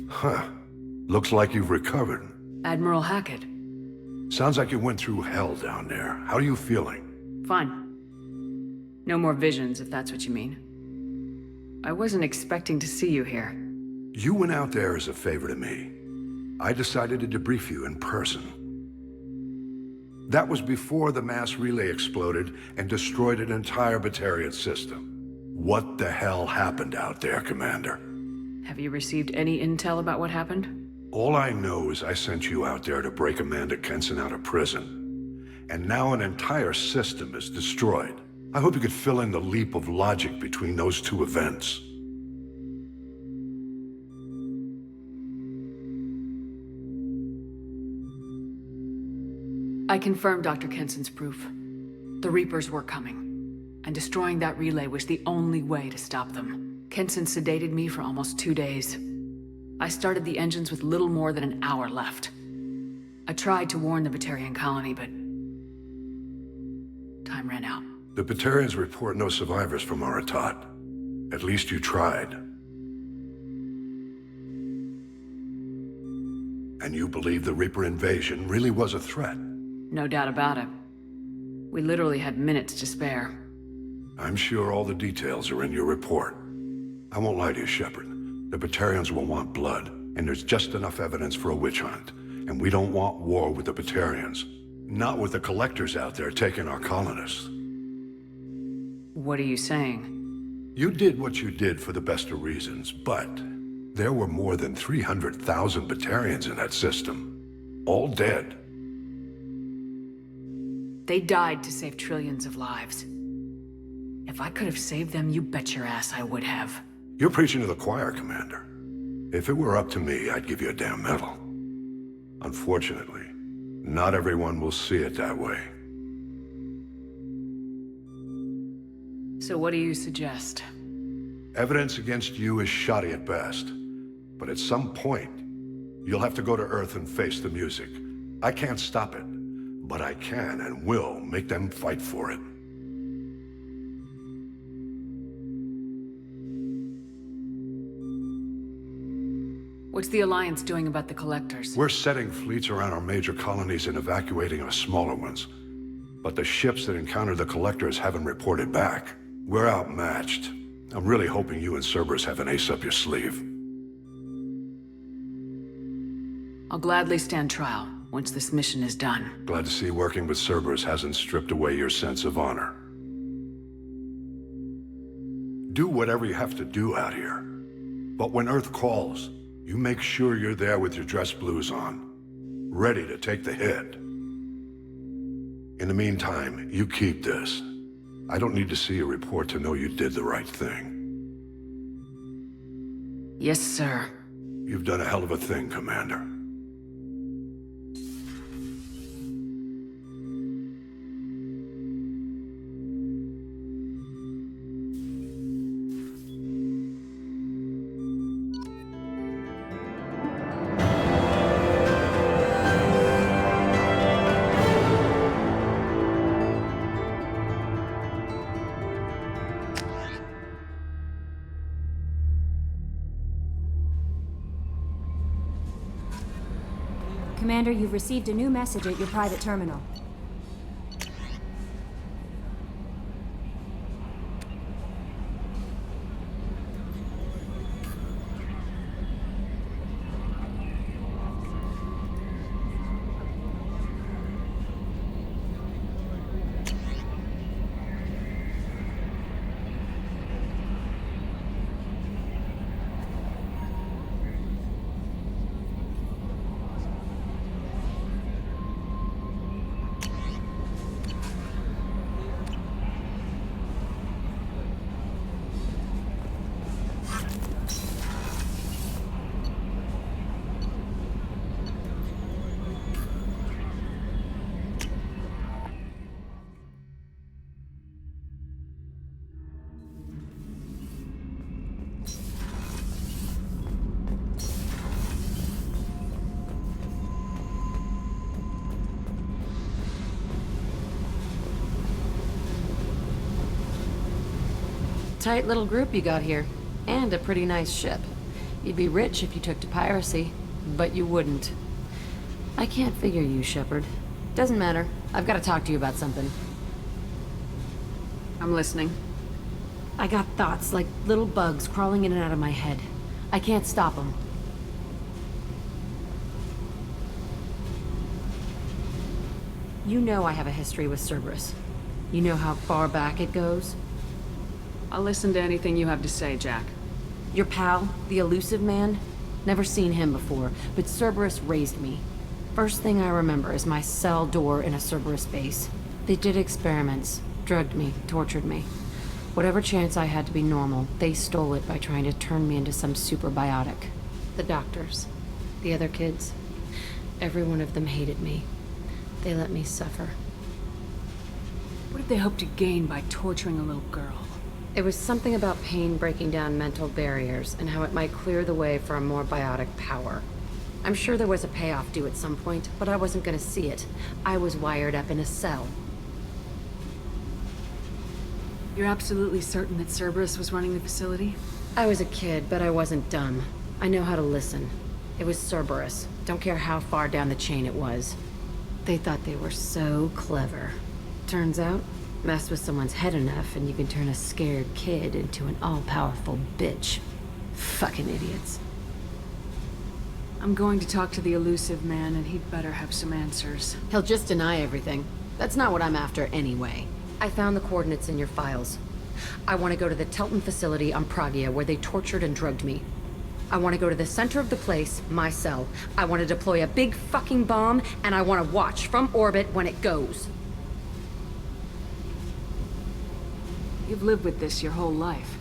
Huh. Looks like you've recovered. Admiral Hackett. Sounds like you went through hell down there. How are you feeling? Fine. No more visions, if that's what you mean. I wasn't expecting to see you here. You went out there as a favor to me. I decided to debrief you in person. That was before the mass relay exploded and destroyed an entire Batarian system. What the hell happened out there, Commander? Have you received any intel about what happened? All I know is I sent you out there to break Amanda Kenson out of prison. And now an entire system is destroyed. I hope you could fill in the leap of logic between those two events. I confirmed Dr. Kenson's proof. The Reapers were coming, and destroying that relay was the only way to stop them. Kenson sedated me for almost 2 days. I started the engines with little more than an hour left. I tried to warn the Batarian colony, but time ran out. The Batarians report no survivors from Aratat. At least you tried. And you believe the Reaper invasion really was a threat? No doubt about it. We literally had minutes to spare. I'm sure all the details are in your report. I won't lie to you, Shepard. The Batarians will want blood, and there's just enough evidence for a witch hunt. And we don't want war with the Batarians. Not with the collectors out there taking our colonists. What are you saying? You did what you did for the best of reasons, but there were more than 300,000 Batarians in that system. All dead. They died to save trillions of lives. If I could have saved them, you bet your ass I would have. You're preaching to the choir, Commander. If it were up to me, I'd give you a damn medal. Unfortunately, not everyone will see it that way. So what do you suggest? Evidence against you is shoddy at best. But at some point, you'll have to go to Earth and face the music. I can't stop it, but I can and will make them fight for it. What's the Alliance doing about the Collectors? We're setting fleets around our major colonies and evacuating our smaller ones. But the ships that encountered the Collectors haven't reported back. We're outmatched. I'm really hoping you and Cerberus have an ace up your sleeve. I'll gladly stand trial once this mission is done. Glad to see working with Cerberus hasn't stripped away your sense of honor. Do whatever you have to do out here. But when Earth calls, you make sure you're there with your dress blues on, ready to take the hit. In the meantime, you keep this. I don't need to see a report to know you did the right thing. Yes, sir. You've done a hell of a thing, Commander. Commander, you've received a new message at your private terminal. Tight little group you got here. And a pretty nice ship. You'd be rich if you took to piracy, but you wouldn't. I can't figure you, Shepard. Doesn't matter. I've got to talk to you about something. I'm listening. I got thoughts like little bugs crawling in and out of my head. I can't stop them. You know I have a history with Cerberus. You know how far back it goes? I'll listen to anything you have to say, Jack. Your pal, the elusive man? Never seen him before, but Cerberus raised me. First thing I remember is my cell door in a Cerberus base. They did experiments, drugged me, tortured me. Whatever chance I had to be normal, they stole it by trying to turn me into some superbiotic. The doctors, the other kids, every one of them hated me. They let me suffer. What did they hope to gain by torturing a little girl? It was something about pain breaking down mental barriers and how it might clear the way for a more biotic power. I'm sure there was a payoff due at some point, but I wasn't gonna see it. I was wired up in a cell. You're absolutely certain that Cerberus was running the facility? I was a kid, but I wasn't dumb. I know how to listen. It was Cerberus. Don't care how far down the chain it was. They thought they were so clever. Turns out, mess with someone's head enough and you can turn a scared kid into an all-powerful bitch. Fucking idiots. I'm going to talk to the elusive man, and he'd better have some answers. He'll just deny everything. That's not what I'm after anyway. I found the coordinates in your files. I want to go to the Telton facility on Pragia where they tortured and drugged me. I want to go to the center of the place, my cell. I want to deploy a big fucking bomb, and I want to watch from orbit when it goes. You've lived with this your whole life.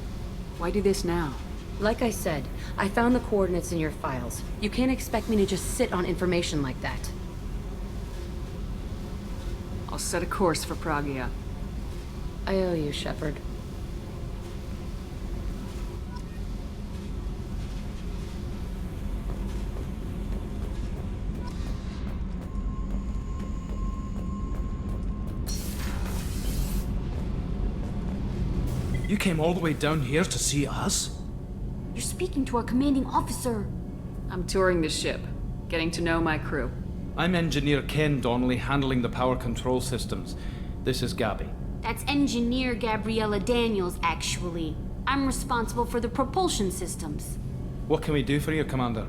Why do this now? Like I said, I found the coordinates in your files. You can't expect me to just sit on information like that. I'll set a course for Pragia. I owe you, Shepard. You came all the way down here to see us? You're speaking to our commanding officer. I'm touring the ship, getting to know my crew. I'm Engineer Ken Donnelly, handling the power control systems. This is Gabby. That's Engineer Gabriella Daniels, actually. I'm responsible for the propulsion systems. What can we do for you, Commander?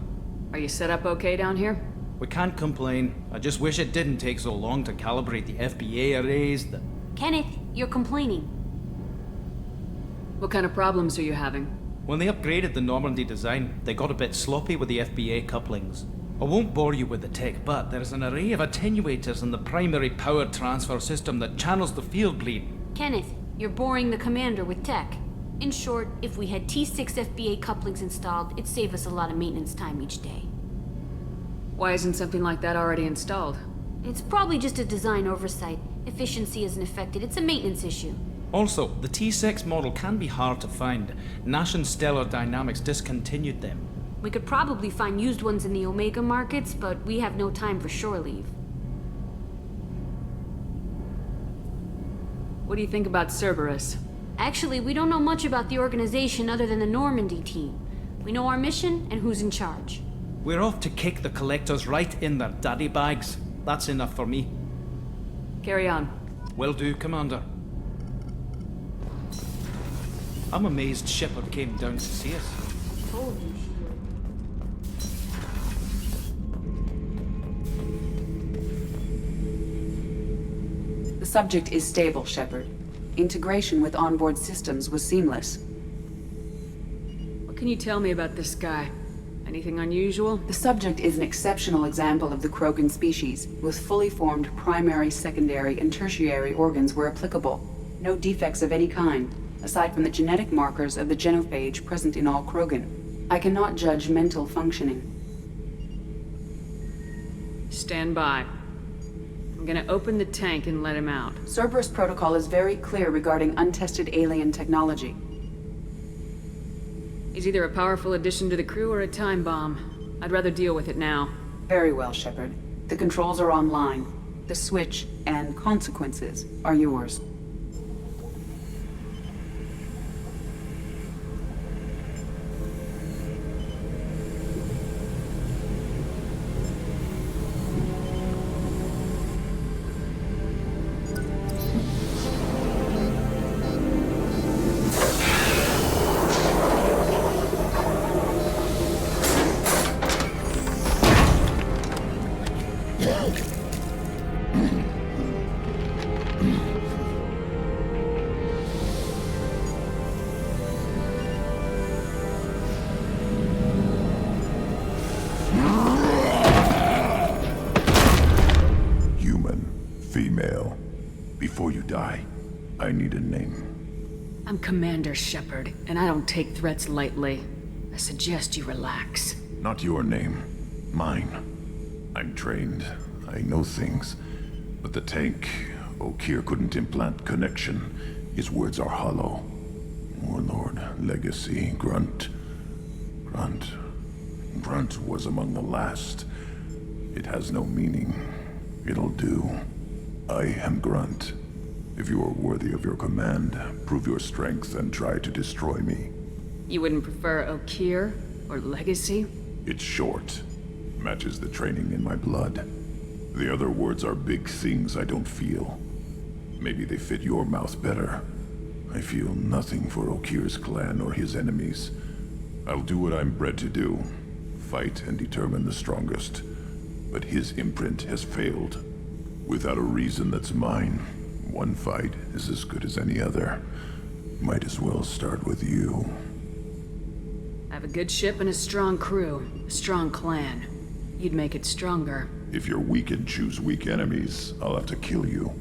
Are you set up okay down here? We can't complain. I just wish it didn't take so long to calibrate the FBA arrays. Kenneth, you're complaining. What kind of problems are you having? When they upgraded the Normandy design, they got a bit sloppy with the FBA couplings. I won't bore you with the tech, but there's an array of attenuators in the primary power transfer system that channels the field bleed. Kenneth, you're boring the commander with tech. In short, if we had T6 FBA couplings installed, it'd save us a lot of maintenance time each day. Why isn't something like that already installed? It's probably just a design oversight. Efficiency isn't affected. It's a maintenance issue. Also, the T6 model can be hard to find. Nash and Stellar Dynamics discontinued them. We could probably find used ones in the Omega markets, but we have no time for shore leave. What do you think about Cerberus? Actually, we don't know much about the organization other than the Normandy team. We know our mission and who's in charge. We're off to kick the collectors right in their daddy bags. That's enough for me. Carry on. Will do, Commander. I'm amazed Shepard came down to see us. The subject is stable, Shepard. Integration with onboard systems was seamless. What can you tell me about this guy? Anything unusual? The subject is an exceptional example of the Krogan species, with fully formed primary, secondary, and tertiary organs where applicable. No defects of any kind, aside from the genetic markers of the genophage present in all Krogan. I cannot judge mental functioning. Stand by. I'm gonna open the tank and let him out. Cerberus protocol is very clear regarding untested alien technology. He's either a powerful addition to the crew or a time bomb. I'd rather deal with it now. Very well, Shepard. The controls are online. The switch and consequences are yours. Female. Before you die, I need a name. I'm Commander Shepard, and I don't take threats lightly. I suggest you relax. Not your name. Mine. I'm trained. I know things. But the tank, Okeer couldn't implant connection. His words are hollow. Warlord, Legacy, Grunt. Grunt was among the last. It has no meaning. It'll do. I am Grunt. If you are worthy of your command, prove your strength and try to destroy me. You wouldn't prefer Okeer or Legacy? It's short. Matches the training in my blood. The other words are big things I don't feel. Maybe they fit your mouth better. I feel nothing for Okeer's clan or his enemies. I'll do what I'm bred to do. Fight and determine the strongest. But his imprint has failed. Without a reason that's mine, one fight is as good as any other. Might as well start with you. I have a good ship and a strong crew. A strong clan. You'd make it stronger. If you're weak and choose weak enemies, I'll have to kill you.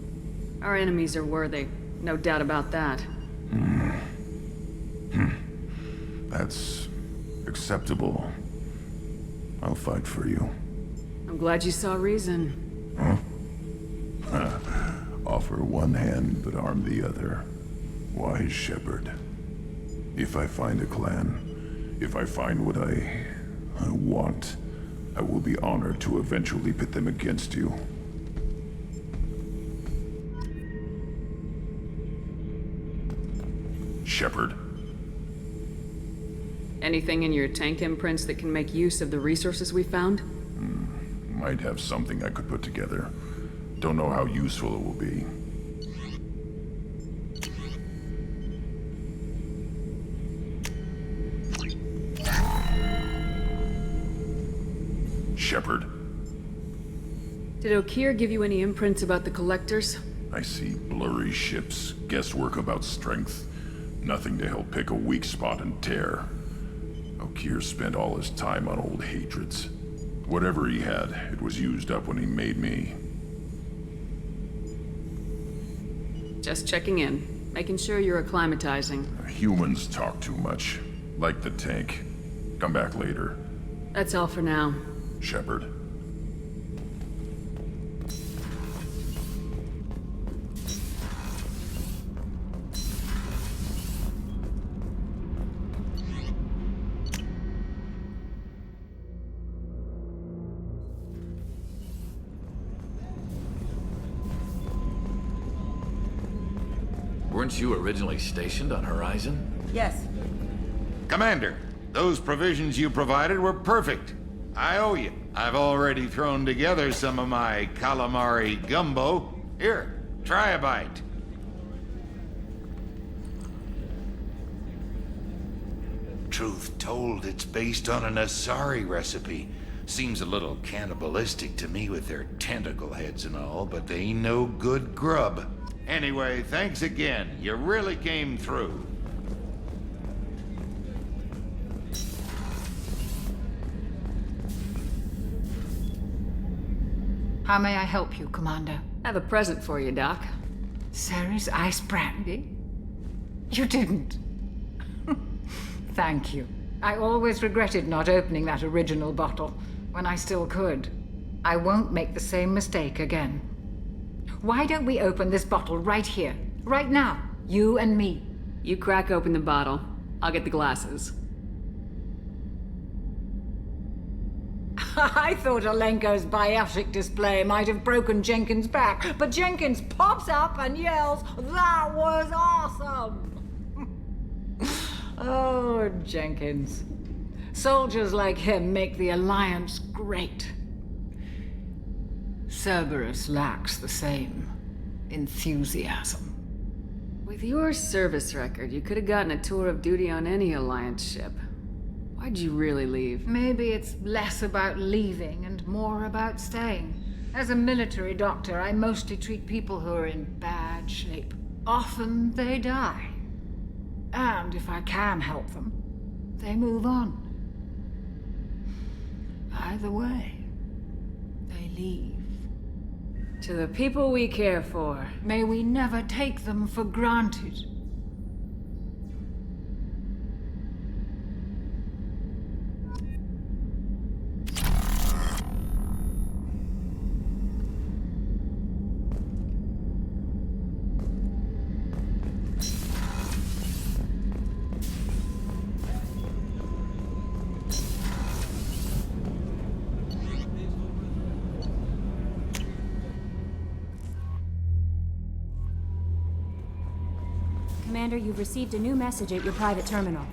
Our enemies are worthy. No doubt about that. That's acceptable. I'll fight for you. I'm glad you saw reason. Huh? Offer one hand, but arm the other. Wise Shepard. If I find a clan, if I find what I want, I will be honored to eventually pit them against you. Shepard. Anything in your tank imprints that can make use of the resources we found? Might have something I could put together. Don't know how useful it will be. Shepard. Did Okeer give you any imprints about the collectors? I see blurry ships, guesswork about strength. Nothing to help pick a weak spot and tear. Okeer spent all his time on old hatreds. Whatever he had, it was used up when he made me. Just checking in, making sure you're acclimatizing. Humans talk too much. Like the tank. Come back later. That's all for now. Shepard. Weren't you originally stationed on Horizon? Yes. Commander, those provisions you provided were perfect. I owe you. I've already thrown together some of my calamari gumbo. Here, try a bite. Truth told, it's based on an Asari recipe. Seems a little cannibalistic to me with their tentacle heads and all, but they ain't no good grub. Anyway, thanks again. You really came through. How may I help you, Commander? I have a present for you, Doc. Ceres ice brandy? You didn't. Thank you. I always regretted not opening that original bottle when I still could. I won't make the same mistake again. Why don't we open this bottle right here, right now? You and me. You crack open the bottle. I'll get the glasses. I thought Alenko's biotic display might have broken Jenkins' back, but Jenkins pops up and yells, "That was awesome!" Oh, Jenkins. Soldiers like him make the Alliance great. Cerberus lacks the same enthusiasm. With your service record, you could have gotten a tour of duty on any Alliance ship. Why'd you really leave? Maybe it's less about leaving and more about staying. As a military doctor, I mostly treat people who are in bad shape. Often they die. And if I can help them, they move on. Either way, they leave. To the people we care for. May we never take them for granted. Commander, you've received a new message at your private terminal.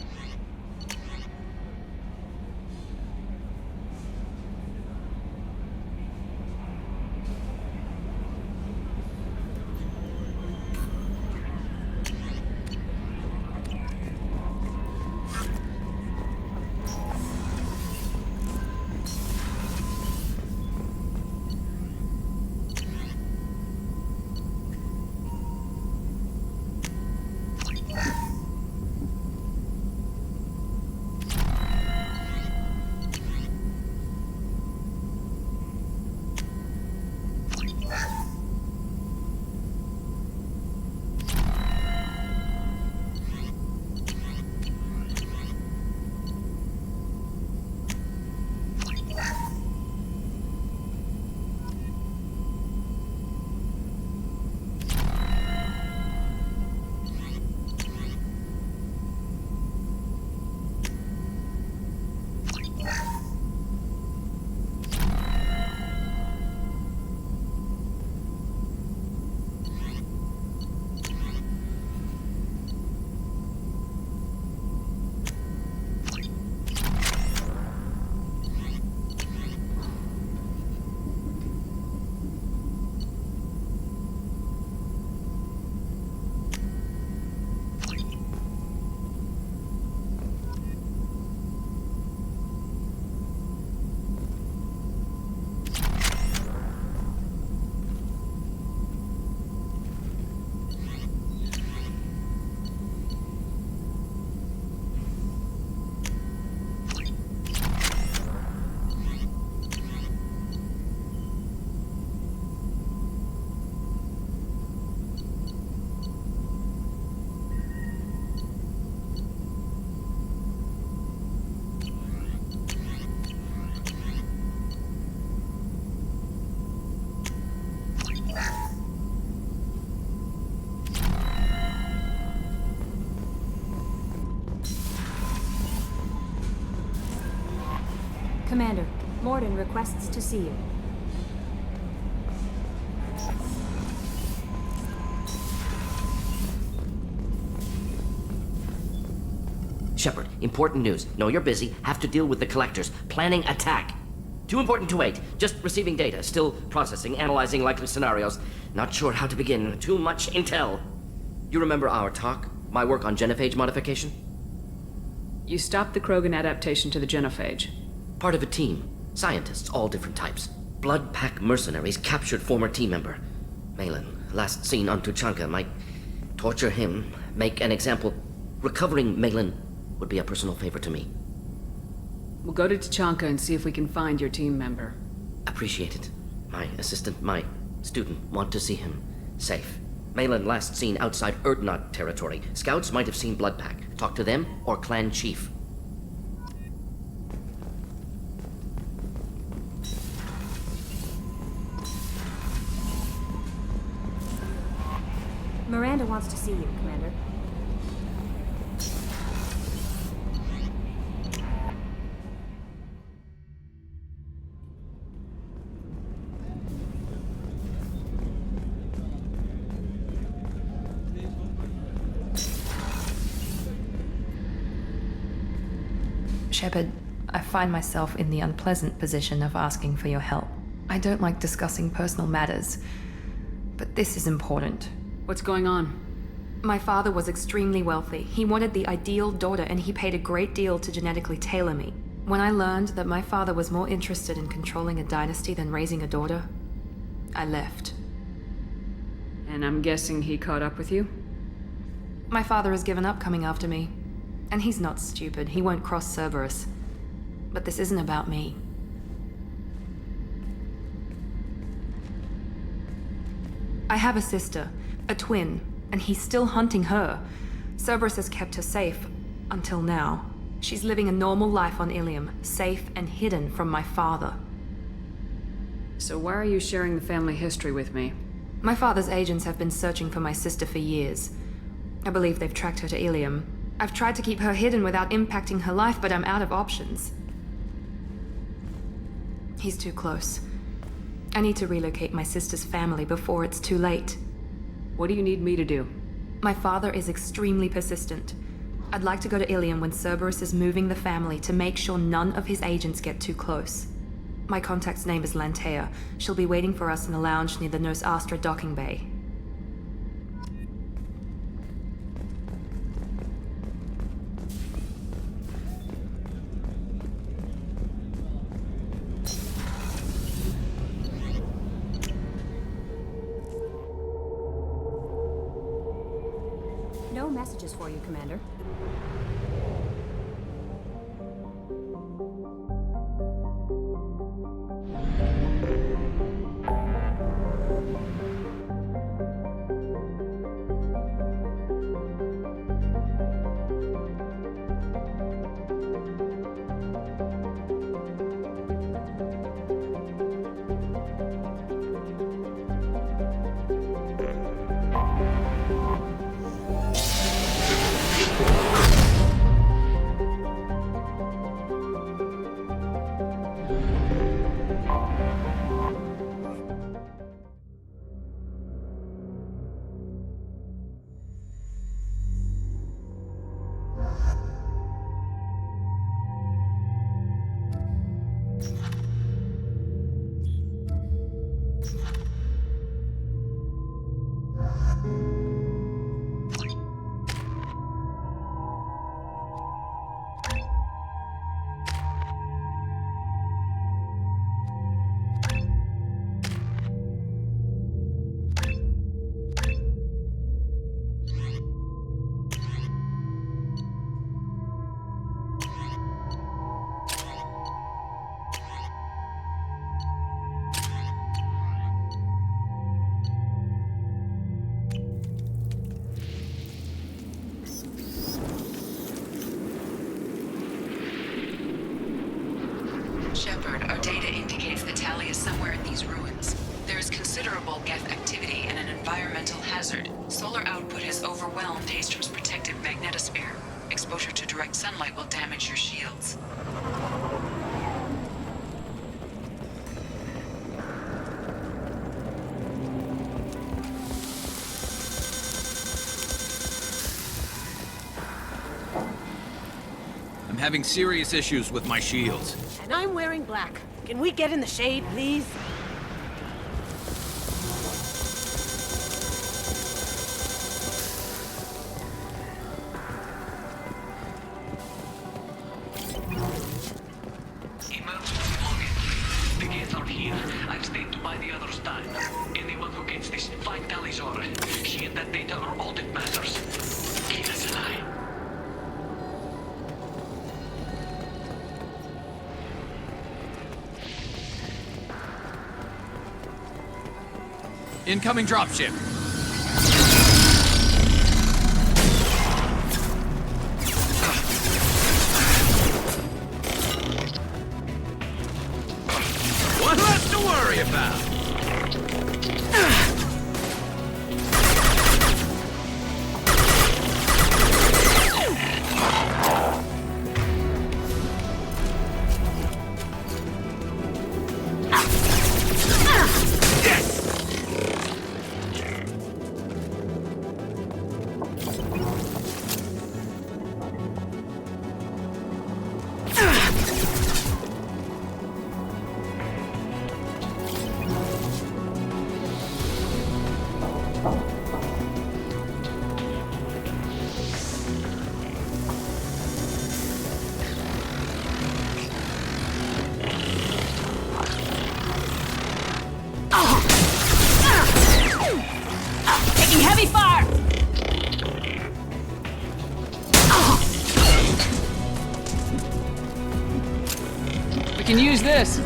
Warden requests to see you. Shepard, important news. Know you're busy. Have to deal with the collectors. Planning attack. Too important to wait. Just receiving data. Still processing, analyzing likely scenarios. Not sure how to begin. Too much intel. You remember our talk? My work on genophage modification? You stopped the Krogan adaptation to the genophage. Part of a team. Scientists, all different types. Blood Pack mercenaries captured former team member. Malin, last seen on Tuchanka, might torture him, make an example. Recovering Malin would be a personal favor to me. We'll go to Tuchanka and see if we can find your team member. Appreciate it. My assistant, my student, want to see him safe. Malin last seen outside Erdnot territory. Scouts might have seen Bloodpack. Talk to them or clan chief. Miranda wants to see you, Commander. Shepard, I find myself in the unpleasant position of asking for your help. I don't like discussing personal matters, but this is important. What's going on? My father was extremely wealthy. He wanted the ideal daughter, and he paid a great deal to genetically tailor me. When I learned that my father was more interested in controlling a dynasty than raising a daughter, I left. And I'm guessing he caught up with you? My father has given up coming after me. And he's not stupid. He won't cross Cerberus. But this isn't about me. I have a sister, a twin, and he's still hunting her. Cerberus has kept her safe, until now. She's living a normal life on Ilium, safe and hidden from my father. So why are you sharing the family history with me? My father's agents have been searching for my sister for years. I believe they've tracked her to Ilium. I've tried to keep her hidden without impacting her life, but I'm out of options. He's too close. I need to relocate my sister's family before it's too late. What do you need me to do? My father is extremely persistent. I'd like to go to Ilium when Cerberus is moving the family to make sure none of his agents get too close. My contact's name is Lantea. She'll be waiting for us in a lounge near the Nos Astra docking bay. No messages for you, Commander. Shepard, our data indicates that Tali is somewhere in these ruins. There is considerable Geth activity and an environmental hazard. Solar output has overwhelmed Hastrom's protective magnetosphere. Exposure to direct sunlight will damage your shields. having serious issues with my shields. And I'm wearing black. Can we get in the shade, please? Emergency warning. The gates are here. I've stayed to buy the others time. Anyone who gets this, find Talizor. She and that data are all that matters. Keep us alive. Incoming dropship. One less to worry about. Taking heavy fire! We can use this.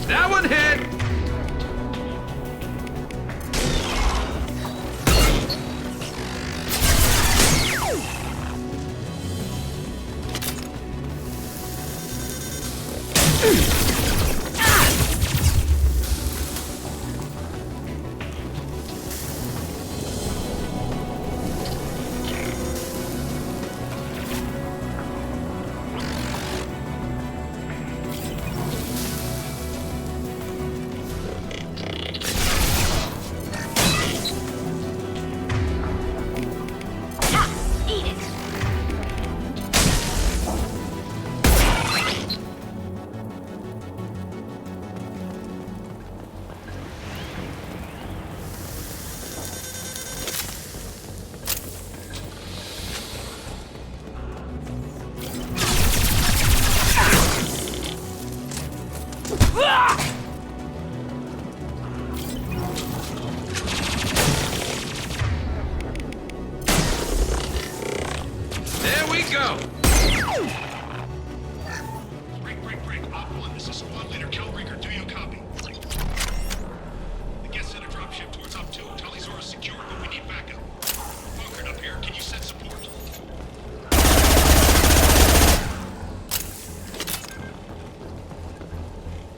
That one hit! Eat it! There we go! Break. Op 1, this is Squad Leader Kelringer. Do you copy? The guest sent a dropship towards Op 2. Talizor is secure, but we need backup. Bunkered up here. Can you send support?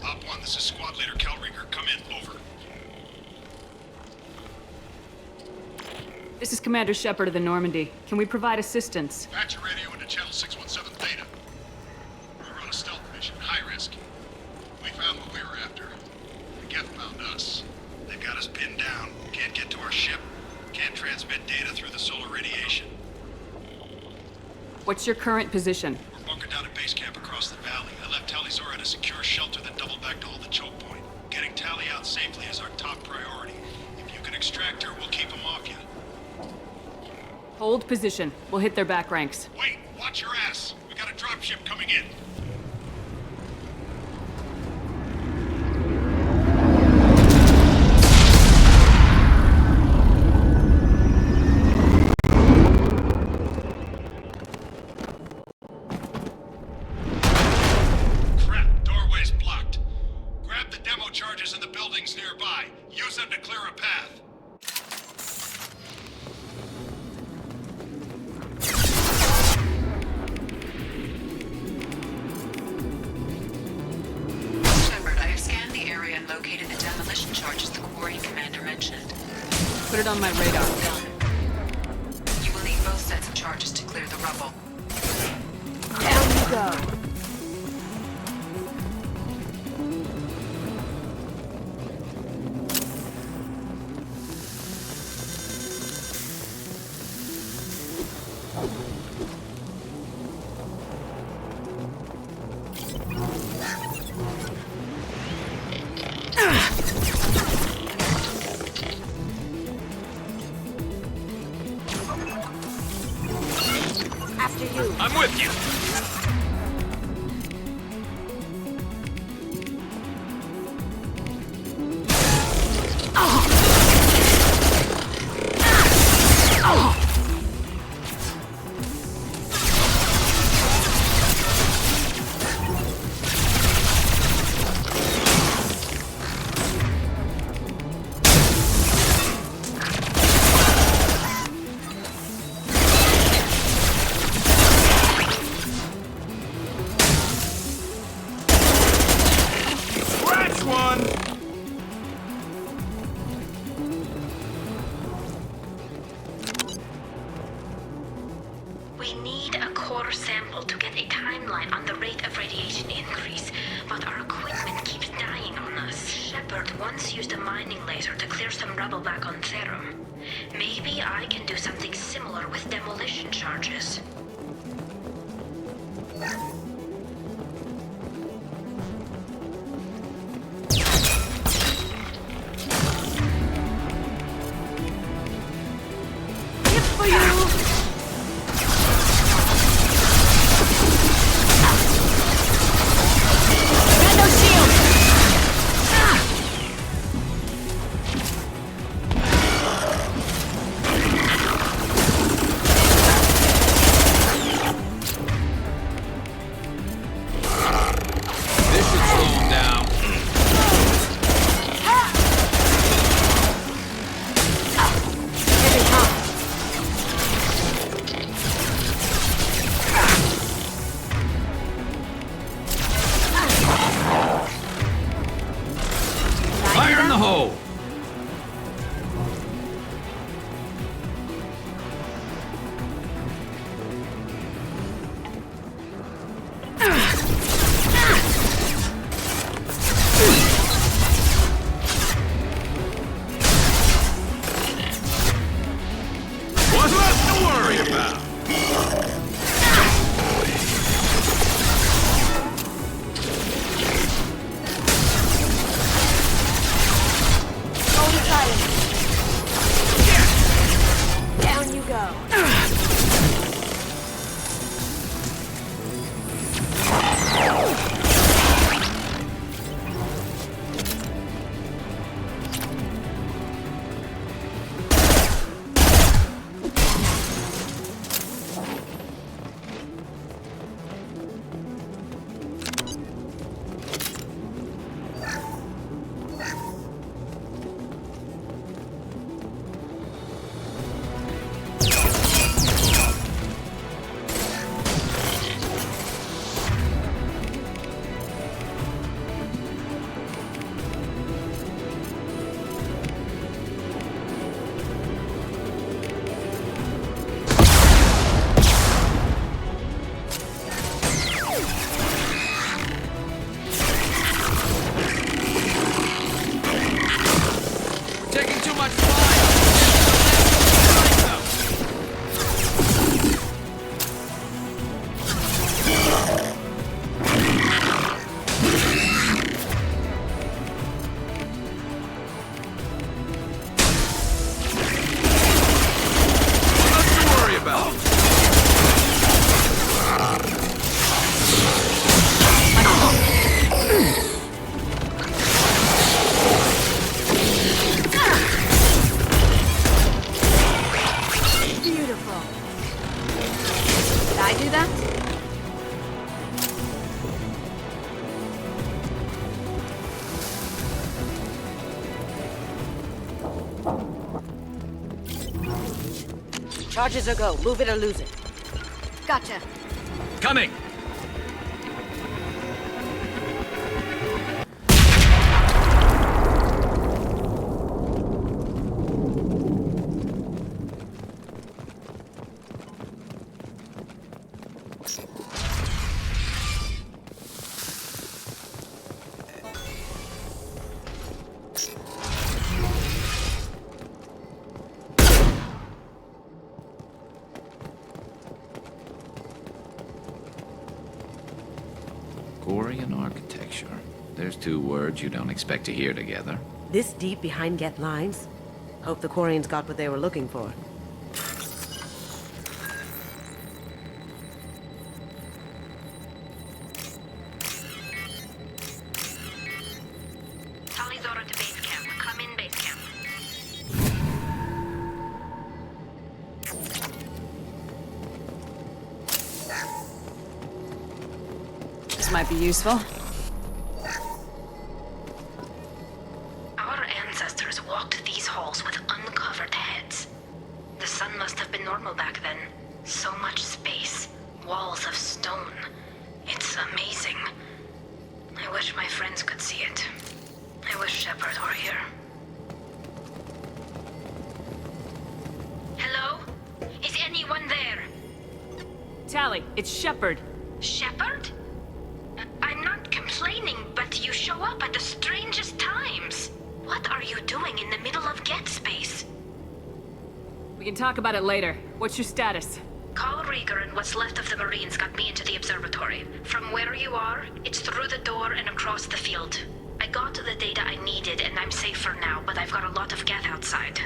Op 1, this is Squad Leader Kelringer. Come in. Over. This is Commander Shepard of the Normandy. Can we provide assistance? Patch your radio into channel 617 Theta. We're on a stealth mission, high risk. We found what we were after. The Geth found us. They've got us pinned down. Can't get to our ship. Can't transmit data through the solar radiation. What's your current position? We're bunkered down at base camp across the valley. I left Talizor at a secure shelter, then doubled back to hold the choke point. Getting Tally out safely is our top priority. If you can extract her, we'll keep them off you. Hold position. We'll hit their back ranks. Wait, watch your ass. We got a dropship coming in. Crap, doorway's blocked. Grab the demo charges in the buildings nearby. Use them to clear a path. Put it on my radar. You will need both sets of charges to clear the rubble. Down you go. After you. I'm with you. We need a core sample to get a timeline on the rate of radiation increase, but our equipment keeps dying on us. Shepard once used a mining laser to clear some rubble back on Therum. Maybe I can do something similar with demolition charges. For you! Fire in the hole! What's left to worry about? Down you go. Taking too much fire! Nothing to worry about. Beautiful. Did I do that? Charges are go. Move it or lose it. Gotcha. Coming! Quarian architecture. There's two words you don't expect to hear together. This deep behind Get lines? Hope the Quarians got what they were looking for. Talizora to base camp. Come in, base camp. This might be useful. Our ancestors walked these halls with uncovered heads. The sun must have been normal back then. So much space. Walls of stone. It's amazing. I wish my friends could see it. I wish Shepard were here. Hello? Is anyone there? Tally, it's Shepard. Shepard? I'm not complaining, but you show up at the strangest times. What are you doing in the middle of Get space? We can talk about it later. What's your status? Call Rieger and what's left of the Marines got me into the observatory. From where you are, it's through the door and across the field. I got the data I needed and I'm safe for now, but I've got a lot of Geth outside.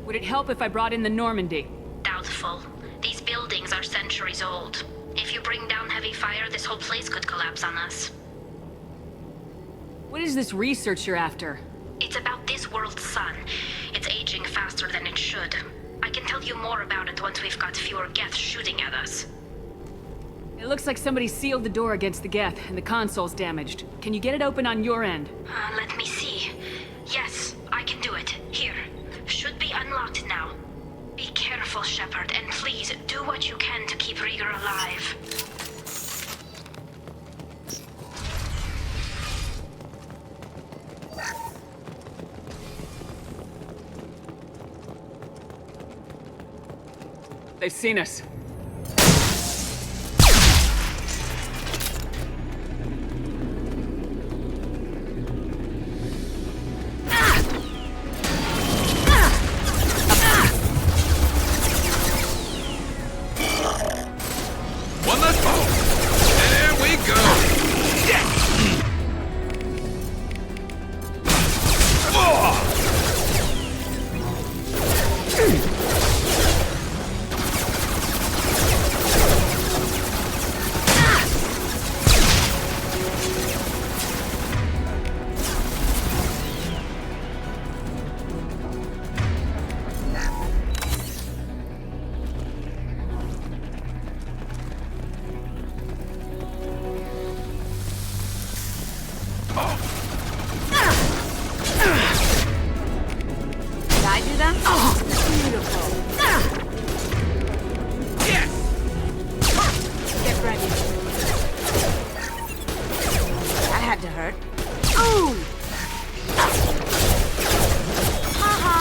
Would it help if I brought in the Normandy? Doubtful. These buildings are centuries old. If you bring down heavy fire, this whole place could collapse on us. What is this research you're after? It's about this world's sun. It's aging faster than it should. I can tell you more about it once we've got fewer Geth shooting at us. It looks like somebody sealed the door against the Geth, and the console's damaged. Can you get it open on your end? Let me see. Yes, I can do it. Here. Should be unlocked now. Be careful, Shepard, and please do what you can to keep Rieger alive. They've seen us. One less ball. There we go. Did I do that? Beautiful. Get ready. That had to hurt. Ooh! Haha!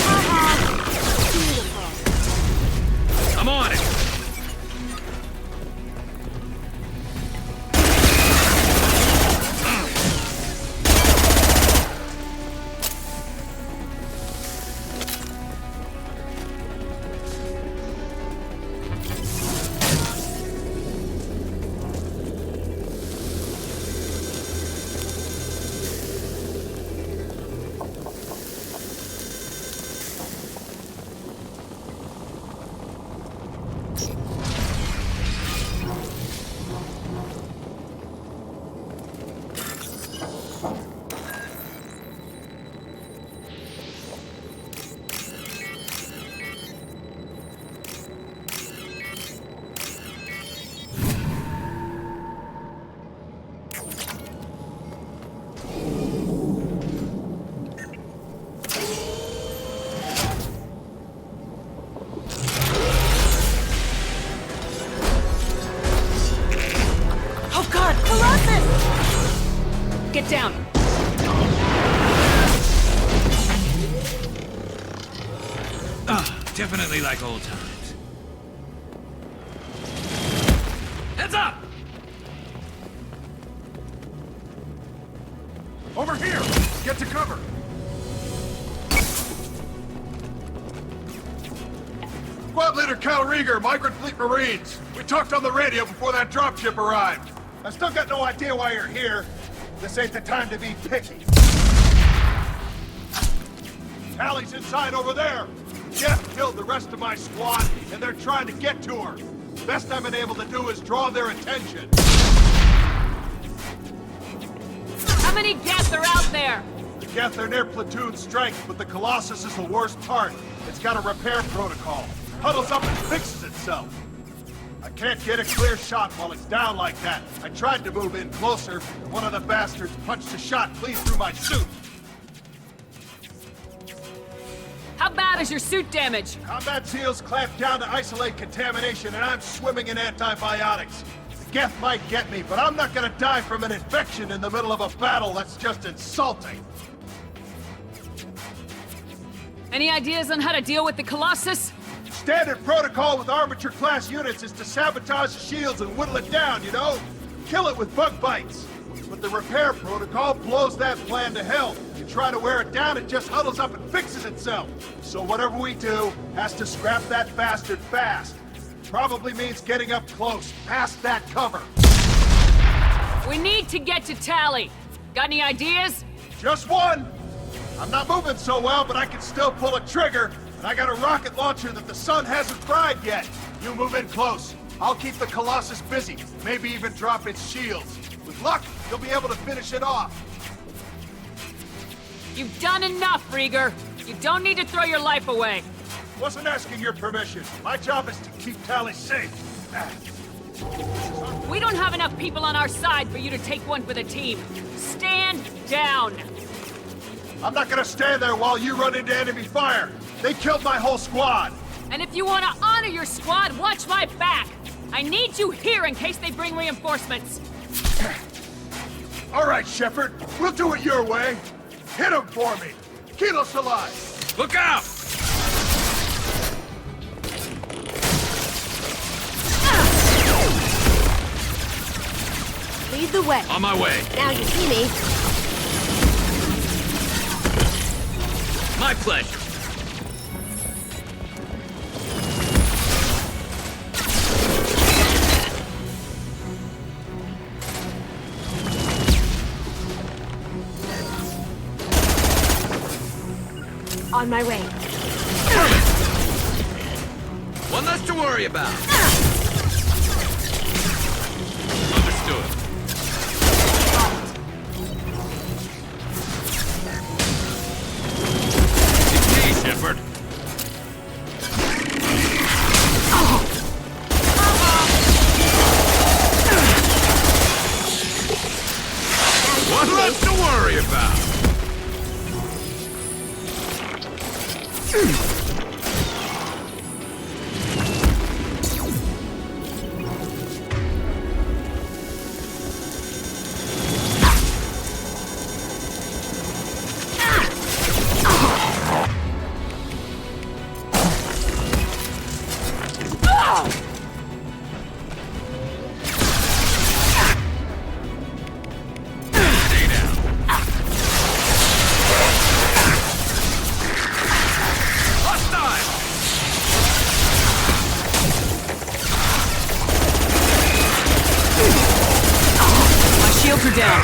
Haha! Beautiful. I'm on it. Get down! Definitely like old times. Heads up! Over here! Get to cover! Squad Leader Cal Rieger, Migrant Fleet Marines. We talked on the radio before that dropship arrived. I still got no idea why you're here. This ain't the time to be picky. Tally's inside over there. Jeff killed the rest of my squad, and they're trying to get to her. Best I've been able to do is draw their attention. How many Geth are out there? The Geth are near platoon strength, but the Colossus is the worst part. It's got a repair protocol. Huddles up and fixes itself. I can't get a clear shot while it's down like that. I tried to move in closer, and one of the bastards punched a shot clean through my suit. How bad is your suit damage? Combat SEALs clamped down to isolate contamination, and I'm swimming in antibiotics. The Geth might get me, but I'm not gonna die from an infection in the middle of a battle. That's just insulting. Any ideas on how to deal with the Colossus? Standard protocol with armature-class units is to sabotage the shields and whittle it down, you know? Kill it with bug bites. But the repair protocol blows that plan to hell. You try to wear it down, it just huddles up and fixes itself. So whatever we do has to scrap that bastard fast. Probably means getting up close, past that cover. We need to get to Tally. Got any ideas? Just one. I'm not moving so well, but I can still pull a trigger. And I got a rocket launcher that the sun hasn't fried yet. You move in close. I'll keep the Colossus busy. Maybe even drop its shields. With luck, you'll be able to finish it off. You've done enough, Rieger. You don't need to throw your life away. Wasn't asking your permission. My job is to keep Tally safe. We don't have enough people on our side for you to take one for the team. Stand down. I'm not gonna stand there while you run into enemy fire. They killed my whole squad. And if you want to honor your squad, watch my back. I need you here in case they bring reinforcements. All right, Shepard. We'll do it your way. Hit him for me. Kilos alive. Look out! Lead the way. On my way. Now you see me. My pleasure. On my way. One less to worry about. Understood. It's me, Shepard. One less to worry about. Shields are down.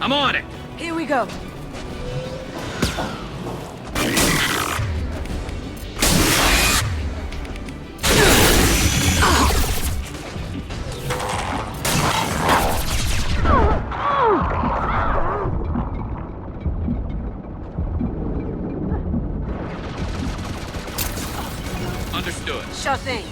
I'm on it! Here we go. Understood. Sure thing.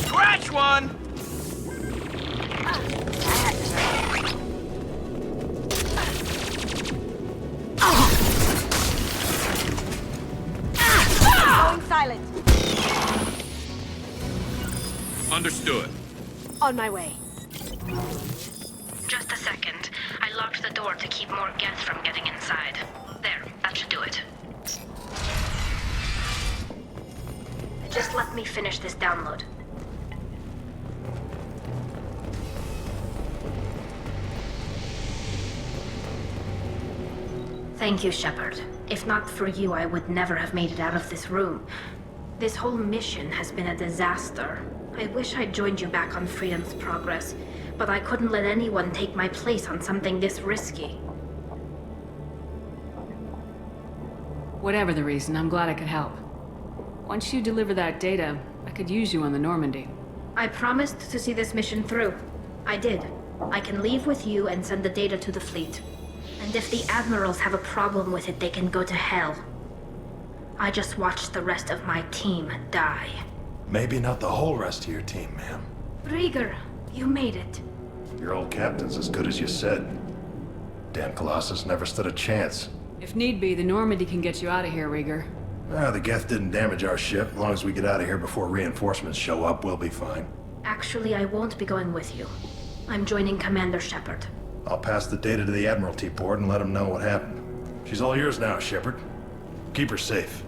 Scratch one! Going silent. Understood. On my way. Just a second. I locked the door to keep more guests from getting inside. There, that should do it. Just let me finish this download. Thank you, Shepard. If not for you, I would never have made it out of this room. This whole mission has been a disaster. I wish I'd joined you back on Freedom's Progress, but I couldn't let anyone take my place on something this risky. Whatever the reason, I'm glad I could help. Once you deliver that data, I could use you on the Normandy. I promised to see this mission through. I did. I can leave with you and send the data to the fleet. And if the admirals have a problem with it, they can go to hell. I just watched the rest of my team die. Maybe not the whole rest of your team, ma'am. Rieger, you made it. Your old captain's as good as you said. Damn Colossus never stood a chance. If need be, the Normandy can get you out of here, Rieger. The Geth didn't damage our ship. As long as we get out of here before reinforcements show up, we'll be fine. Actually, I won't be going with you. I'm joining Commander Shepard. I'll pass the data to the Admiralty port and let them know what happened. She's all yours now, Shepard. Keep her safe.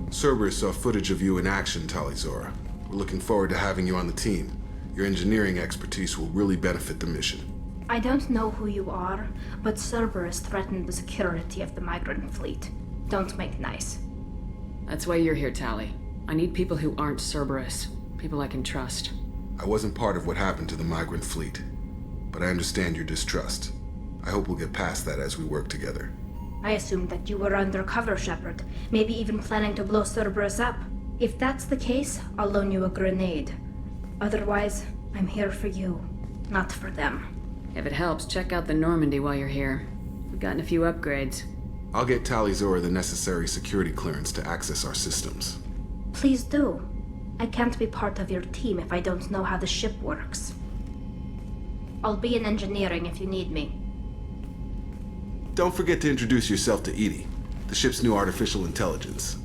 Cerberus saw footage of you in action, Talizora. We're looking forward to having you on the team. Your engineering expertise will really benefit the mission. I don't know who you are, but Cerberus threatened the security of the migrant fleet. Don't make nice. That's why you're here, Tali. I need people who aren't Cerberus. People I can trust. I wasn't part of what happened to the migrant fleet, but I understand your distrust. I hope we'll get past that as we work together. I assumed that you were undercover, Shepard. Maybe even planning to blow Cerberus up. If that's the case, I'll loan you a grenade. Otherwise, I'm here for you, not for them. If it helps, check out the Normandy while you're here. We've gotten a few upgrades. I'll get Talizora the necessary security clearance to access our systems. Please do. I can't be part of your team if I don't know how the ship works. I'll be in engineering if you need me. Don't forget to introduce yourself to Edie, the ship's new artificial intelligence.